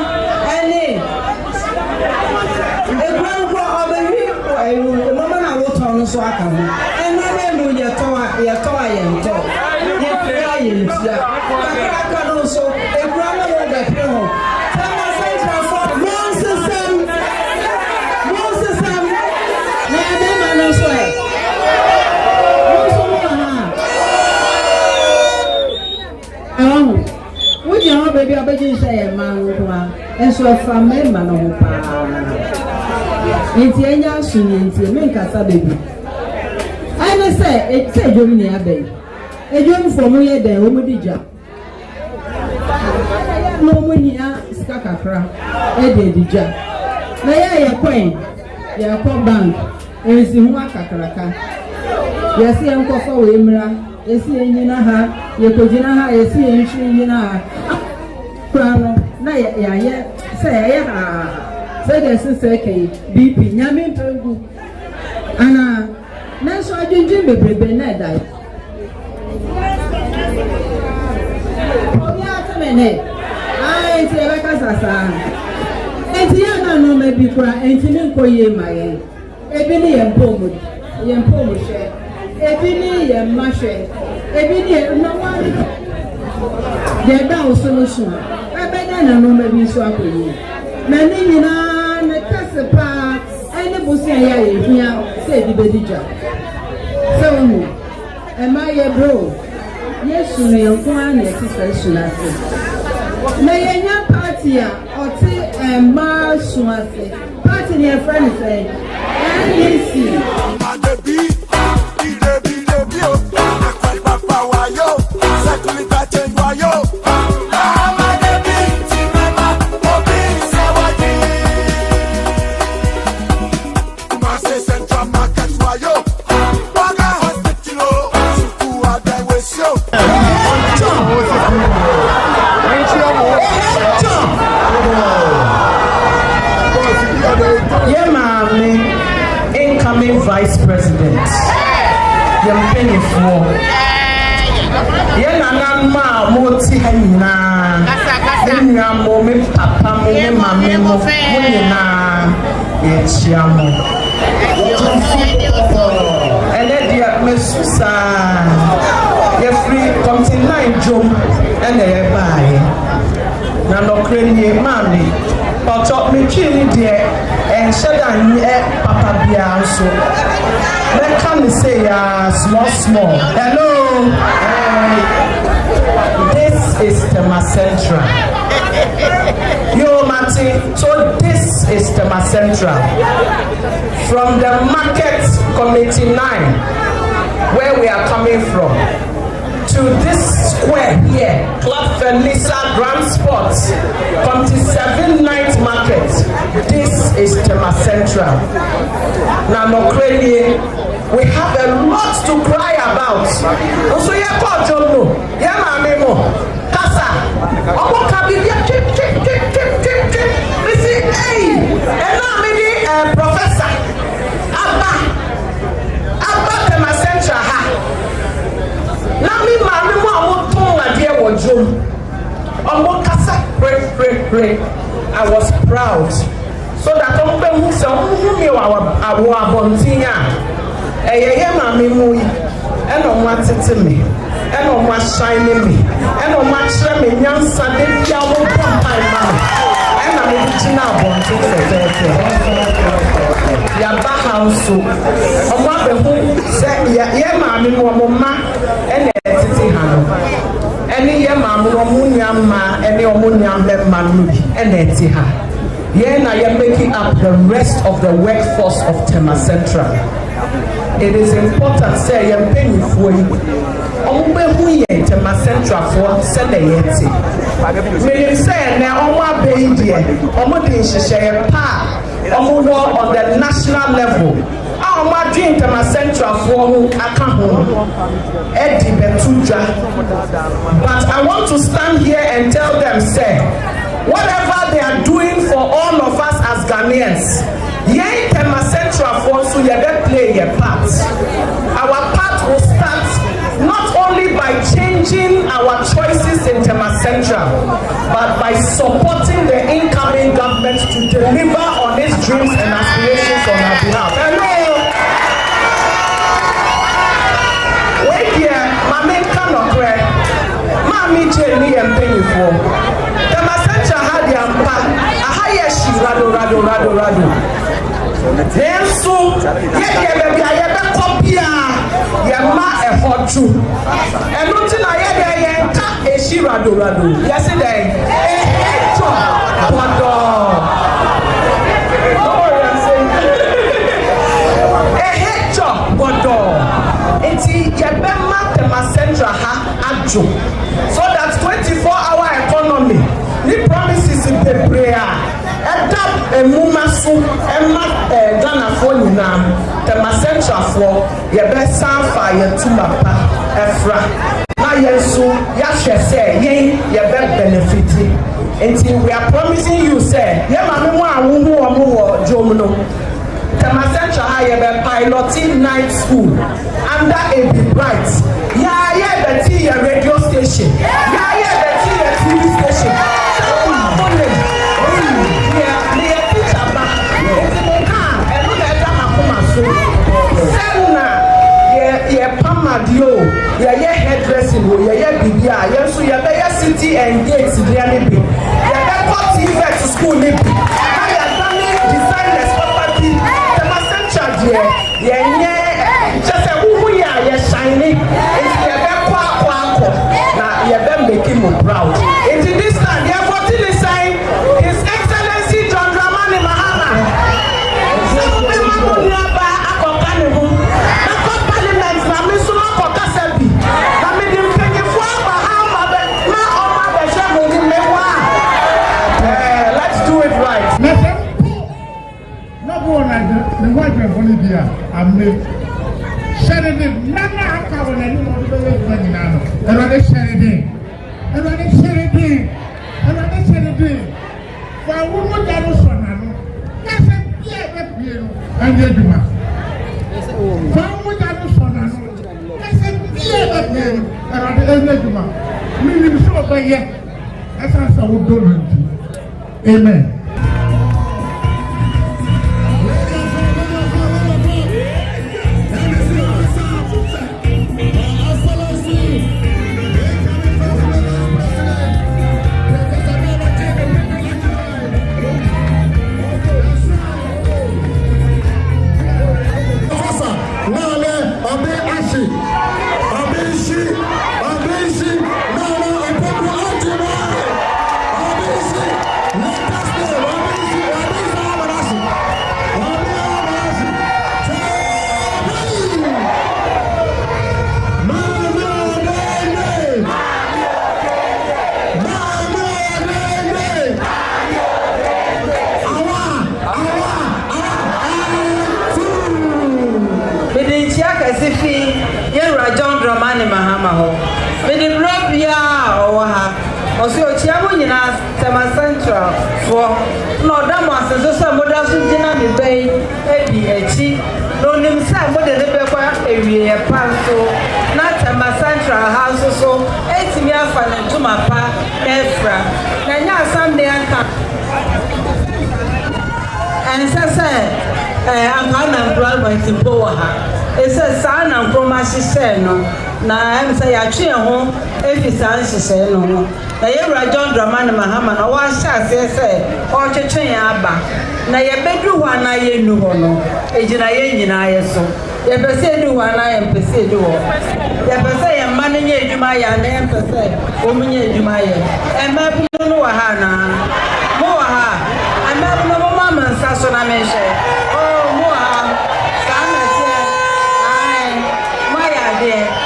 and the ground of the week, a woman I wrote on so I can. Baby, I bet you say a man, and so a family man of Intiania soon, make us a baby. I say, it's a journey, a baby. A journey for me, a day, Omudija. No money, Skakakra, a day, Dija. They are a coin, they are called bank, and it's in Wakakaraka. Yes, Uncle for Wimra, yes, Yinaha, Yakojinaha, yes, Yinaha. Prano na ya say say the sister BP nyame pegu ana na so adwendwen bebrebe na dai oya temene ai ti ebe ka sasa enti ya na no me bi kura enti ni nkoye maye ebi ni ye mpomo hwe ebi ni ye mahwe ebi ni no one the down solution na no maybe so akoyi na ni nyina na kase pa ene bosi ya ehia say di bedija so mu e ma ye bro yesu ne yanko an Intersectionality na yenya party a oti ma suase party ne friend say NDC Vice President, young penny for Naana Moti Hina, Moment, Papa, Maame, Mobilizing, and then the Messusa, your free continent jump and they buy. Now, no credit, Maame, but talk me chilly, dear, and shut down Papa Bianso. Let me say small. Hello. This is Intersectionality. Yo, Mati. So this is Intersectionality. From the Market Committee 9, where we are coming from, to this square here, Club Felisa Grand Sports, 27 Night Market. This is Intersectionality. Now, no crazy. We have a lot to cry about. So you call John, yeah, Maame mo, Kasa, Opoku-Agyemang, you see, hey, and now maybe Professor Abba Intersectionality ha. Now me Maame mo awo ton na dia wo John. Omo Kasa, pray. I was proud. So that on pe hu se hu mi awo abontinya. Maame mu yi and on what tete me and on what shine me and on what shine me nyansa de bia wo pampai ma and na me tina abonto fefefe ya ba house on what be hu say ye maame mu mo ma and tete ha no and ye maame mu nyamma and omo nyambe ma no bi and tete ha ye na ye making up the rest of the workforce of Intersectionality. It is important say yam penny for you. Ombe hu ye Intersectionality for send yeti. Me say na onwa be die. Omo din hihye pa. Omo wo on the national level. Onwa dream Intersectionality for hu aka hu. Edi betuja. But I want to stand here and tell them say whatever they are doing for all of us as Ghanaians, Intersectionality for so you play your part. Our part will start not only by changing our choices in Intersectionality, but by supporting the incoming government to deliver on its dreams and aspirations on our behalf. Hello. Maame Jenny and Penny for. The Master had the a higher she rado. Then so, yeah, copy ma a hot true. And not till I had a she rado. Yesterday, a head job, but it's the central ajo. So that's 24-hour economy. The promises in the prayer. A mumasu, Ghana phone now. The central for your best fire to mapa, Efra. Now, yes, so Yasha say, yea, your best benefiting. Until we are promising you, say, Yamama, who Jomuno. The central higher piloting night school under a bright. Yeah, the tea radio station. Yeah, the tea TV station. Yeah, hairdressing, yeah, BBA, yeah, so yeah, city and gates, yeah, TV to school, designers, property, the master charge, yeah, just a who yeah, shining, it's yeah, making me proud. It's this time, yeah, what did they say? His Excellency John Dramani Mahama. The white man only there, I'm Sheridan, Nana, I can't anymore. And I Sheridan, and I Sheridan, and I Sheridan. For a woman that was on, that's a yeah, and yet, for a woman that was on, that's a yeah, and I meaning so by yet, that's how I would do. Amen. Central for no damas and so models dinner me bay ebi no nim say mo de be kwa ewie panso na tema Central house so etimi afa na to mapa efra na nya Sunday anka and say anka na employment po ha e say sa na nkroma hye no na em say ya twe ho efisa hye no na yewura John Dramani Mahama na wa sha se o twetwe ya aba na ye bedu ho na ye nu ho no ejina ye nyina ye so ye pese du ho na ye pese du ho ye pese ye ma ne nye edwuma ya na ye pese o mu nye edwuma ye e ma bu no wa ha na mo wa ha e ma bu no mo ma nsa so na me hye o mo ha sa na tie ai ma ya de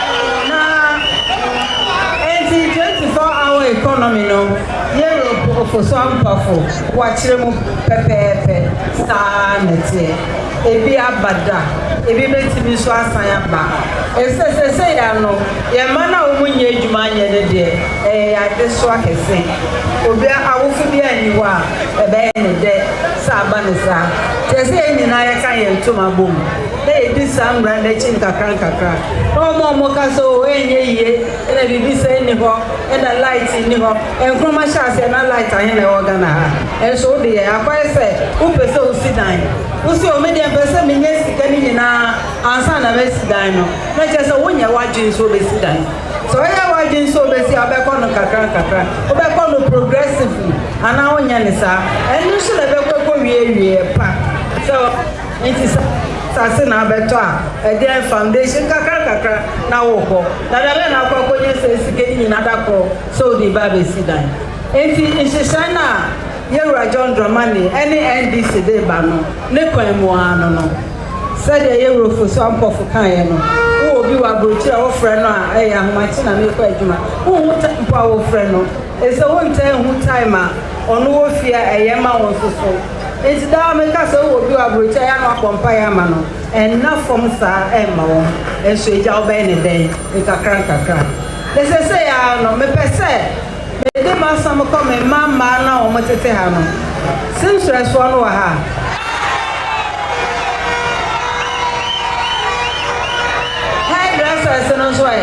economy no Europe for some powerful watch them pepe star nete ebi abada ebi betimi so asan aba say ya no ye mana omunye adwuma anye de ya de so akese obi awofu bi aniwa ebe ne de sa aba ne sa te say nyina ye kan ye ntoma bom dey bi sam brand chin kakra no mo ka so enye ye na bibi say ni ho na light ni ho enkroma sha say na light ahe na wo Ghana ha so de akwa say u pese o sidan u si o me de pese me nye sika ni na ansa na be sidan no na je say wo nya wadwin so be sidan so ya wagye nso obesi abɛkɔ no kakra obɛkɔ no progressively ana wonya ne saa ɛno nso na bɛkɔ wie pa so nti sase na abɛtɔ a ɛde foundation kakra na wokɔ na bɛbɛ na akɔ nye sɛ sike ni nyina dakɔ so di ba bɛsi dan enti nhyehyɛ na yɛwura John Dramani ɛne NDC de ba no ne kwan mu ano no sɛdeɛ yɛwura fo so ampɔfo kan yɛ no wo obi wa brochi a wo frɛ no a ɛyɛ ahomakye na mekɔ adwuma wo hu mpo a wo frɛ no ɛsɛ wo ntaa hu time a ɔno wo fie a ɛyɛ ma wo soso enti daa meka sɛ wo obi wa brochi a ya no akɔmpa yɛ ama no ɛna fam saa ɛma wo ɛso egya wo bɛyɛ ne dɛn nkakra ɛsɛ sɛ ya no mepɛ sɛ mede ma sam kɔ me mama na wo motete ha no sinstrɛsoɔ no wɔ ha hairdressers no so ɛ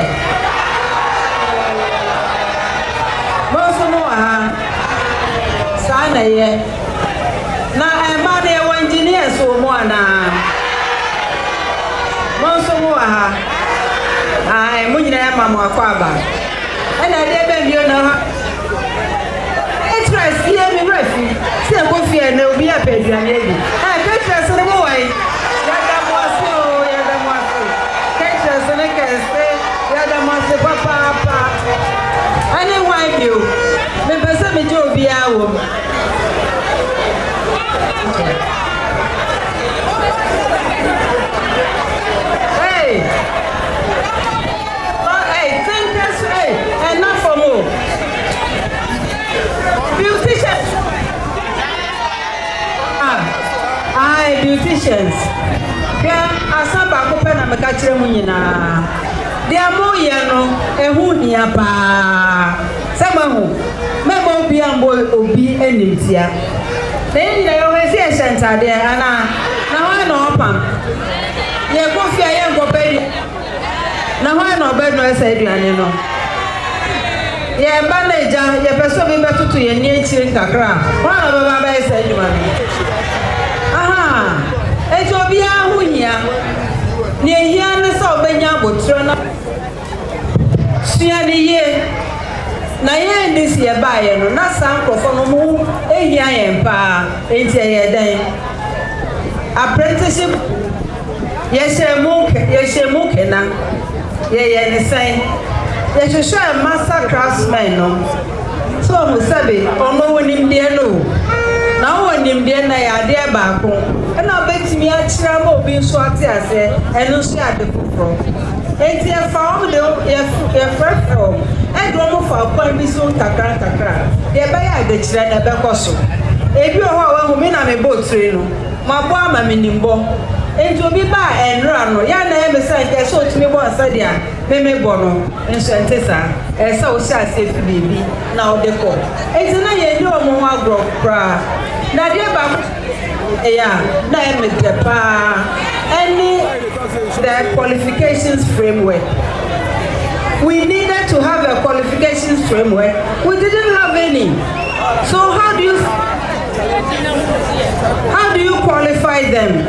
monso no wɔ ha saa na yɛ na ɛma ne ɛwɔ engineers wɔ mu anaa monso mo wɔ ha ai mo nyina ma mo akɔ aba ɛna de bɛ bio na ha express ye mi refi se ko fie na obi apeduane bi express no mo wai ya da mo ase express no keste ya da mo ase papa ani wai bio me pese me je obi awo enough for more beauticians beauticians ya asaba ko pe na meka kire mu nyina dia mo ye no ehu nia pa samahu memo bi ambo obi animtia na nyina yo he se sentade ana na ho na opam ye ko fia ye ngopedi na ho na obedu esa aduane no ye manager ye person bi betutu ye ni ekire nkakra ho na baba ba esa aduane aha ejo bi ahunya ni ehia ne so obenya abotro na sua ni ye na ye ndisi ye ba ye no na sankrofo no mu ehia ye mpa enti ye dan apprenticeship ye shemu kena ye ne sai ye show master craftsman no so mo sabe ono wonim de no na wonim de na ya de ba ko na betimi a kira ma obi nso ate ase eno so ade foforo enti e fa o de ye frefo e do mo fa kwan bi so kakra ye ba ya de kira na be koso ebi o ho a hu mi na me botre no ma bo ama me nimbo enti obi ba enra no ya na e me say ke so timi bo asadia me bo no enso entesa e sa o sha se fi bibi na o de ko enti na ye di o mo agro pra na de ba yeah na e me de pa any the qualifications framework we needed to have a qualifications framework we didn't have any so how do you qualify them?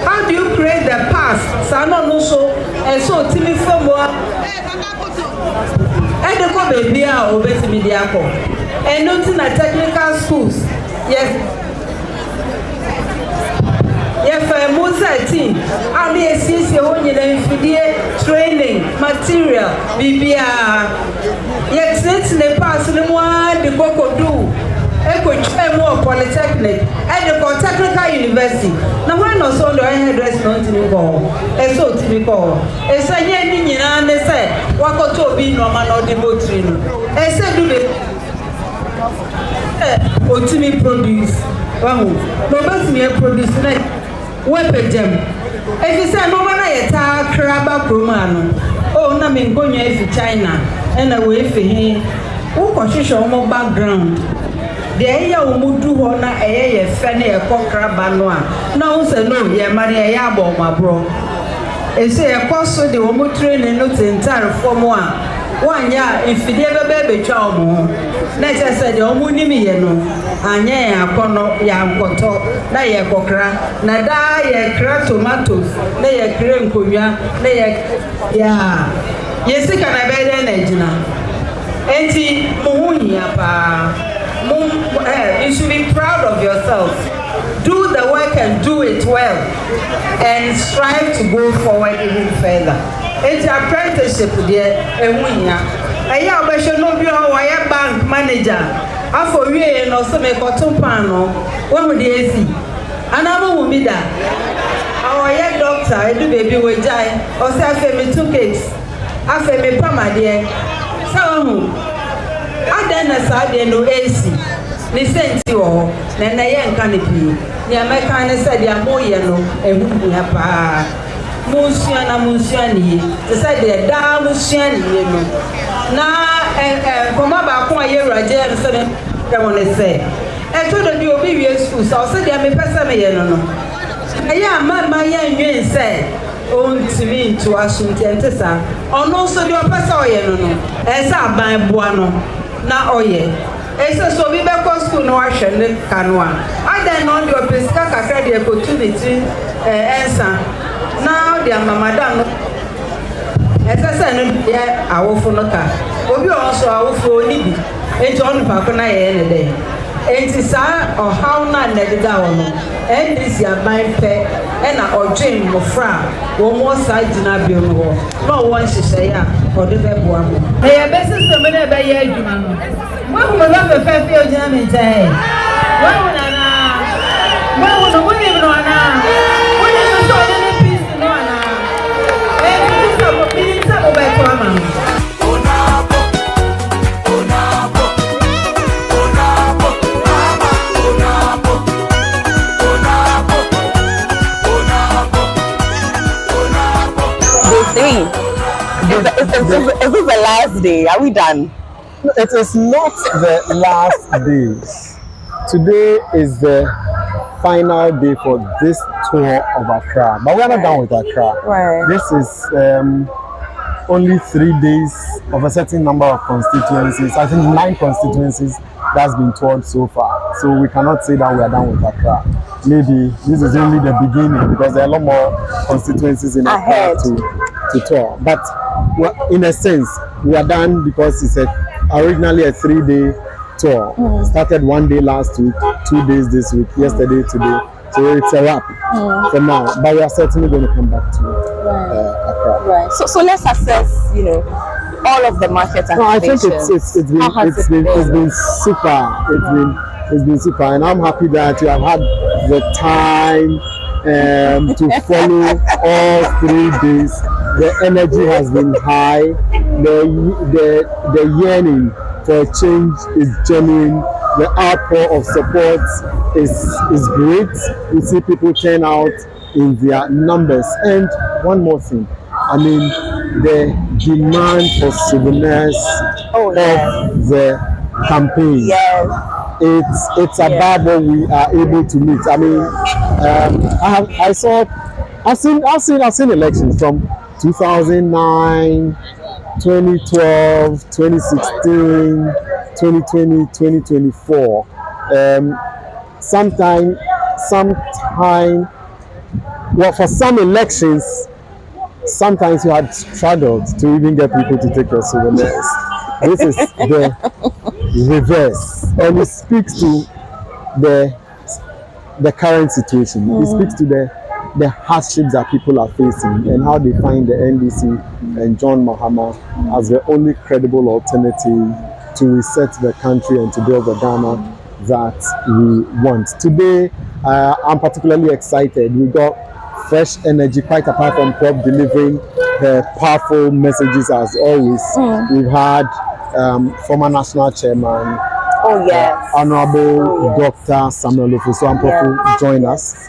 How do you create the path? Sana no so and so timi famo e de ko baby a obetimi de akọ and not in technical schools yes for Musa team and the CC honye training material bibia yes it's ne pass no one the boko do more polytechnic and the technical university na when no so the hairdress no ntini go e so timi go e say ni nyina ne say wakoto obi no ma no de botri no e say do be otimi produce wahu no but me produce na we pejam e fi say no na ye ta kraba kroma no oh na me ngonwa e fi China e na we fi he wo ko hwehwe mo background de ya umudu ho na ye fe na ye kokra ba no a na wo se no ye mari ye abo mabro e se ye koso de wo training no tentare form a wanya ifidie bebe betwa omo na che se de omo nimi ye no anya ya akono ya nkoto na ye kokra na da ye kra tomatoes na ye kra nkonwa na ye ya yesi kana be de na jina Enti you should be proud of yourself. Do the work and do it well, and strive to go forward even further. Enti apprenticeship there Eya obesho no bi o wa bank manager afọ wie no so me koto pan no wo de esi anamo wo mi da our ye doctor edu baby we jai o se afa me two cakes afa me pamade so hu aden na sa de no esi ni senti wo na ye nka ne pi ni ameka ne se de amoye no ehu ya pa Musua ni say the da musua ni no na koma ba ko aye raje no se de won say to do obi wie school so say de me pese me ye no aye ama ye nwen say on timi to asunti entesa ono so de pese o ye no say aban boa no na oye say so bi be ko school no ahwe ne kanwa adan no de pesika kakra de opportunity ensa now the madam esa no dia awofo no ka obi onso awofo ni bi enti onu pa ko na ye ne dey enti sa o how na ne de da wono endi si aban pe e na odwen mofra wo mo sa gina bi no ho no won hihye ya o de be boa mo e ye be system na be ye adwuma no wo mo ba be fe fe o gina me tai wo na na wo no wo ni no na wo ni so de Is this the last day? Are we done? It is not the last day. Today is the final day for this tour of Accra, but we are not done with Accra. Right. This is only 3 days of a certain number of constituencies. I think 9 constituencies that's been toured so far. So we cannot say that we are done with Accra. Maybe this is only the beginning because there are a lot more constituencies in Accra to tour. But in a sense, we are done because it's originally a 3-day tour. Started 1 day last week, 2 days this week, yesterday, today. So it's a wrap for now. But we are certainly going to come back to Accra. Right. So let's assess, all of the market activations. No, I think it's been super. It's been super, and I'm happy that you have had the time to follow all 3 days. The energy has been high. The yearning for change is genuine. The outpour of support is great. We see people turn out in their numbers. And one more thing, I mean, the demand for souvenirs of the campaign. Yes. It's above what we are able to meet. I mean, I've seen elections from 2009, 2012, 2016, 2020, 2024. Sometime, well, for some elections, sometimes you had struggled to even get people to take your souvenirs. This is the reverse, and it speaks to the current situation. It speaks to the hardships that people are facing and how they find the NDC and John Mahama as the only credible alternative to reset the country and to build the Ghana that we want. Today, I'm particularly excited. We got fresh energy, quite apart from Pratt delivering her powerful messages as always. We've had former national chairman, Honorable Dr. Samuel Ofosu-Ampofo join us.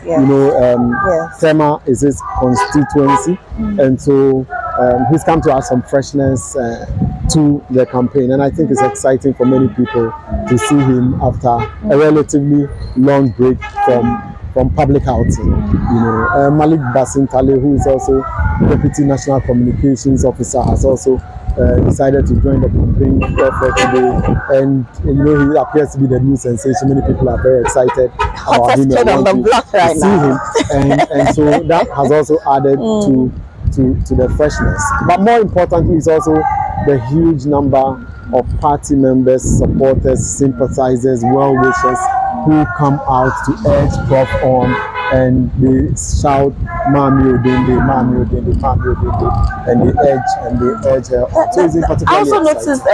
Tema is his constituency, and so he's come to add some freshness to the campaign, and I think it's exciting for many people to see him after a relatively long break from public outing. Malik Basintale, who is also Deputy National Communications Officer, has also decided to join the campaign for today, and he appears to be the new sensation. Many people are very excited about him and want to see him, and so that has also added to the freshness. But more importantly, is also the huge number of party members, supporters, sympathizers, well-wishers who come out to urge Prof on, and they shout Maame Odende, Maame Odende, Maame Odende, and they urge her. So it's particularly I also exciting. noticed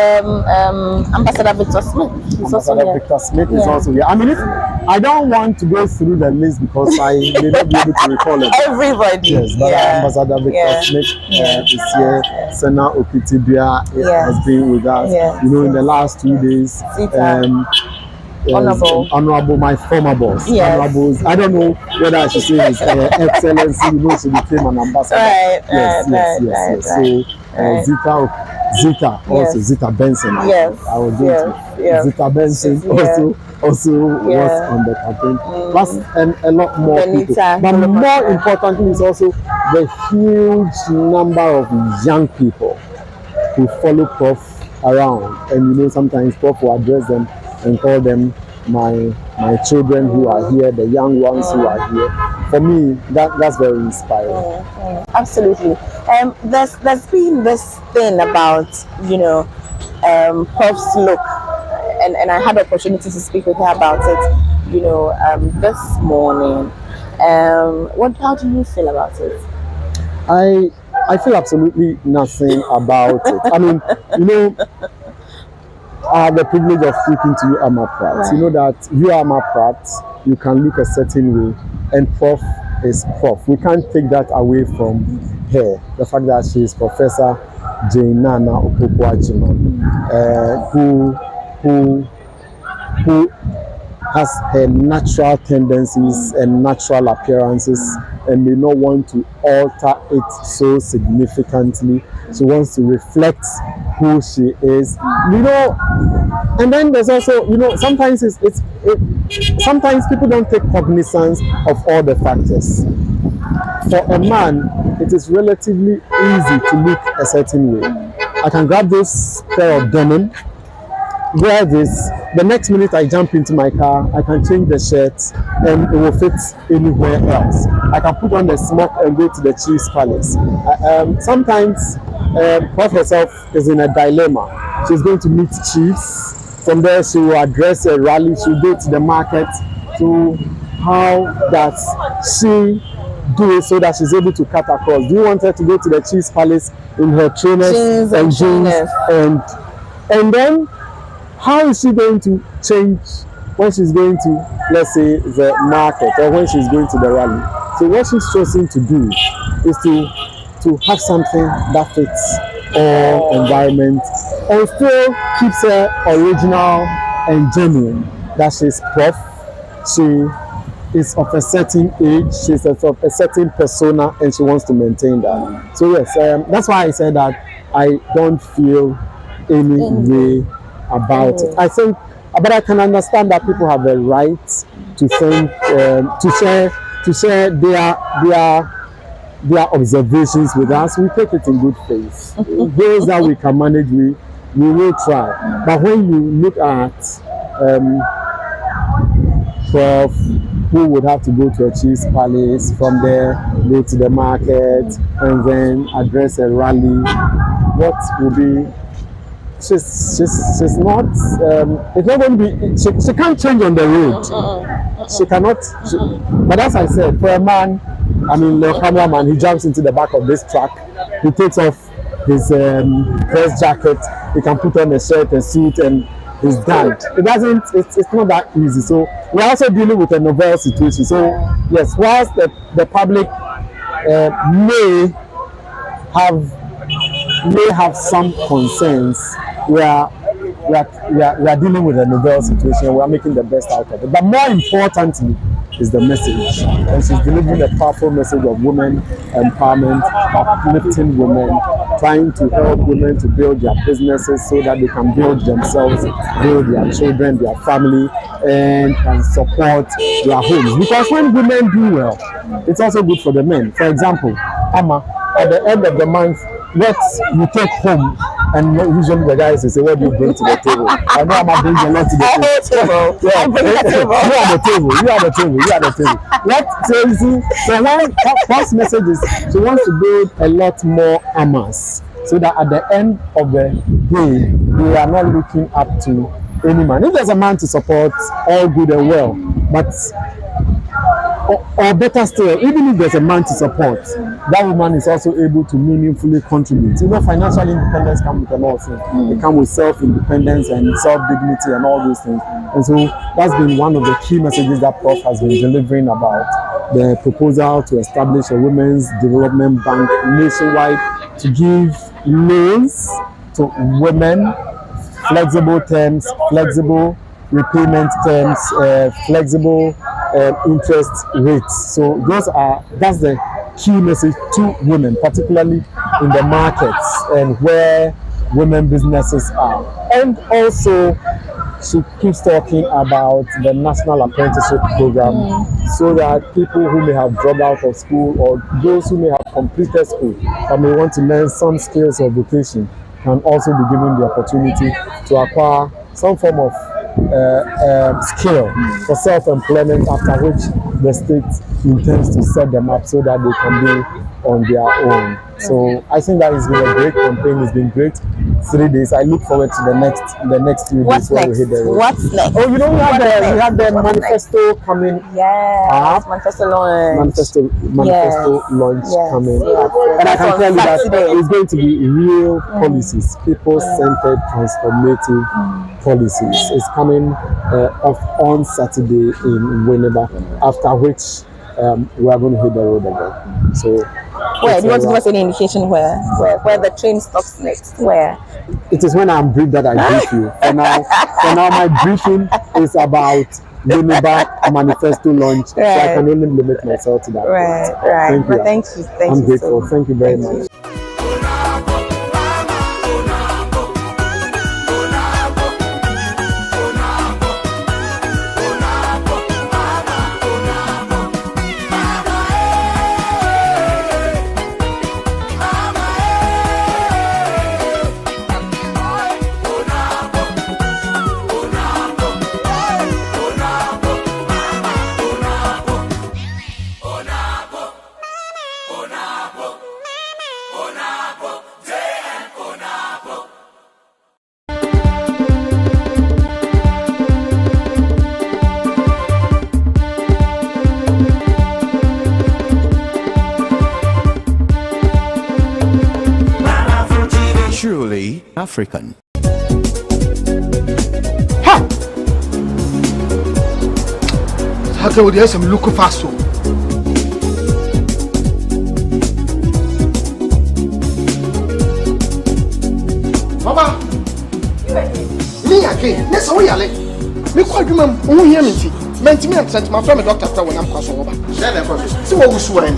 Ambassador Victor Smith. He's also Ambassador here. Victor Smith is also here. I mean, I don't want to go through the list because I may not be able to recall it. Everybody. Yes, but Ambassador Victor Smith is here. Sena Okitibia has been with us. You know, in the last 2 days. Honorable, my former boss. Honorables. I don't know whether I should say His Excellency. You know, she became an ambassador. Yes. So Zita Benson. I was going to. Zita Benson also was on the campaign. Plus, a lot more people. But more importantly, is also the huge number of young people who follow Prof around, and you know, sometimes Prof will address them and call them my children who are here, the young ones who are here. For me, that's very inspiring. Absolutely. There's been this thing about, you know, Prof's look, and I had the opportunity to speak with her about it, you know, this morning. How do you feel about it? I feel absolutely nothing about it. I mean, you know, I have the privilege of speaking to you, Amma Pratt. Right. You know that you are Amma Pratt, you can look a certain way, and Prof is Prof. We can't take that away from her. The fact that she is Professor Naana Opoku-Agyemang, who has her natural tendencies and natural appearances and may not want to alter it so significantly. She wants to reflect who she is, you know. And then there's also, you know, sometimes sometimes people don't take cognizance of all the factors. For a man, it is relatively easy to look a certain way. I can grab this pair of denim, wear this, the next minute I jump into my car, I can change the shirt and it will fit anywhere else. I can put on the smock and go to the Chief's Palace. Sometimes Prof herself is in a dilemma. She's going to meet chiefs. From there she will address a rally, she'll go to the market. So how does she do it so that she's able to cut across? Do you want her to go to the Chief's Palace in her trainers and jeans and then how is she going to change when she's going to, let's say, the market or when she's going to the rally? So what she's choosing to do is to have something that fits all environment and still keeps her original and genuine. That she's Prof. She is of a certain age, she's of a certain persona, and she wants to maintain that. So yes, that's why I said that I don't feel any way about it. I think, but I can understand that people have a right to think, to share their observations with us. We take it in good faith. Those that we can manage, we will try. But when you look at Prof, who would have to go to a Chief's Palace, from there go to the market, and then address a rally, what will be? She's not. It's not going to be. She can't change on the road. She cannot. But as I said, for a man, I mean, the cameraman, he jumps into the back of this truck. He takes off his press jacket. He can put on a shirt and suit, and he's done. It doesn't. It's not that easy. So we're also dealing with a novel situation. So yes, whilst the public may have some concerns, we are dealing with a novel situation. We are making the best out of it. But more importantly is the message. And she's delivering a powerful message of women empowerment, uplifting women, trying to help women to build their businesses so that they can build themselves, build their children, their family, and can support their homes. Because when women do well, it's also good for the men. For example, Amma, at the end of the month, what you take home, and usually the guys will say, what do you bring to the table? I know I'm bringing a lot to the table. Yeah. I bring the table. You are the table. So you see, so one first message is she wants to build a lot more Ammas so that at the end of the day, we are not looking up to any man. If there's a man to support, all good and well, but or better still, even if there's a man to support, that woman is also able to meaningfully contribute. You know, financial independence comes with a lot of things. It comes with self-independence and self-dignity and all those things. And so that's been one of the key messages that Prof has been delivering about the proposal to establish a women's development bank nationwide to give loans to women, flexible terms, flexible repayment terms, flexible interest rates. So that's the key message to women, particularly in the markets and where women businesses are. And also she keeps talking about the National Apprenticeship Program so that people who may have dropped out of school or those who may have completed school but may want to learn some skills or vocation can also be given the opportunity to acquire some form of skill for self-employment, after which the state intends to set them up so that they can be on their own. So I think that has been a great campaign. It's been great 3 days. I look forward to the next few days where we hit the road. What's next? Oh, you know, we have the manifesto coming. Yeah, manifesto launch. Manifesto launch coming up. And I can tell you that it's going to be real policies, people-centered, transformative policies. It's coming off on Saturday in Winneba, after which we are going to hit the road again. So, where do you want to give us any indication where the train stops next? Where? It is when I'm briefed that I brief you. For now, my briefing is about Winneba manifesto launch, so I can only limit myself to that. Right. Thank you. I'm grateful. Thank you very much. Truly African. Ha! How can we some look fast? Baba, me again. Yes, we are. Me call you, ma'am. Who hear me? Mentally, I'm sent my friend, Doctor, when I'm crossing over. See what we swear.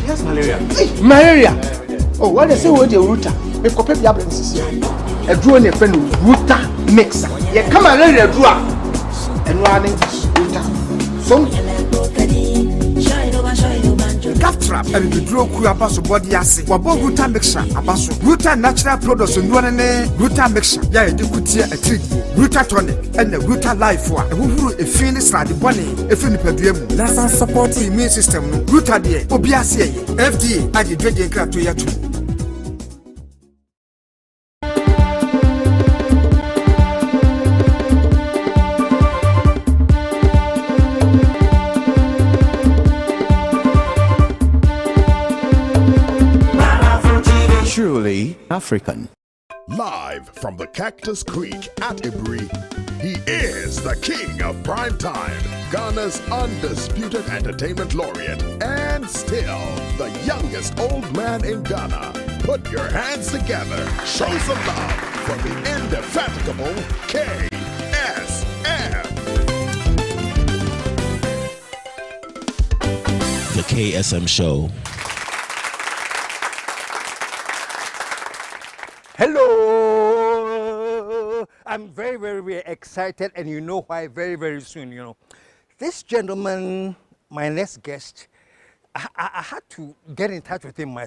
Yes, malaria. Malaria. Oh, what they say with the router? Me copy the absence here. A draw in a friend router mixer. You come and let a draw and running router. So Gap trap and the draw crew abaso body assay. Wabo router mixer abaso. Router natural products and running router mixer. Yeah, you could see a trick. Router tonic and the router life for who a finish like the bunny, a fin per diem. Let's support the immune system. Router dear, Obiasia, FDA, I did drinking crap to you. Truly African. Live from the Cactus Creek at Ibri, he is the king of prime time, Ghana's undisputed entertainment laureate, and still the youngest old man in Ghana. Put your hands together, show some love for the indefatigable KSM. The KSM Show. Hello, I'm very, very, very excited, and you know why very, very soon, you know. This gentleman, my next guest, I had to get in touch with him myself.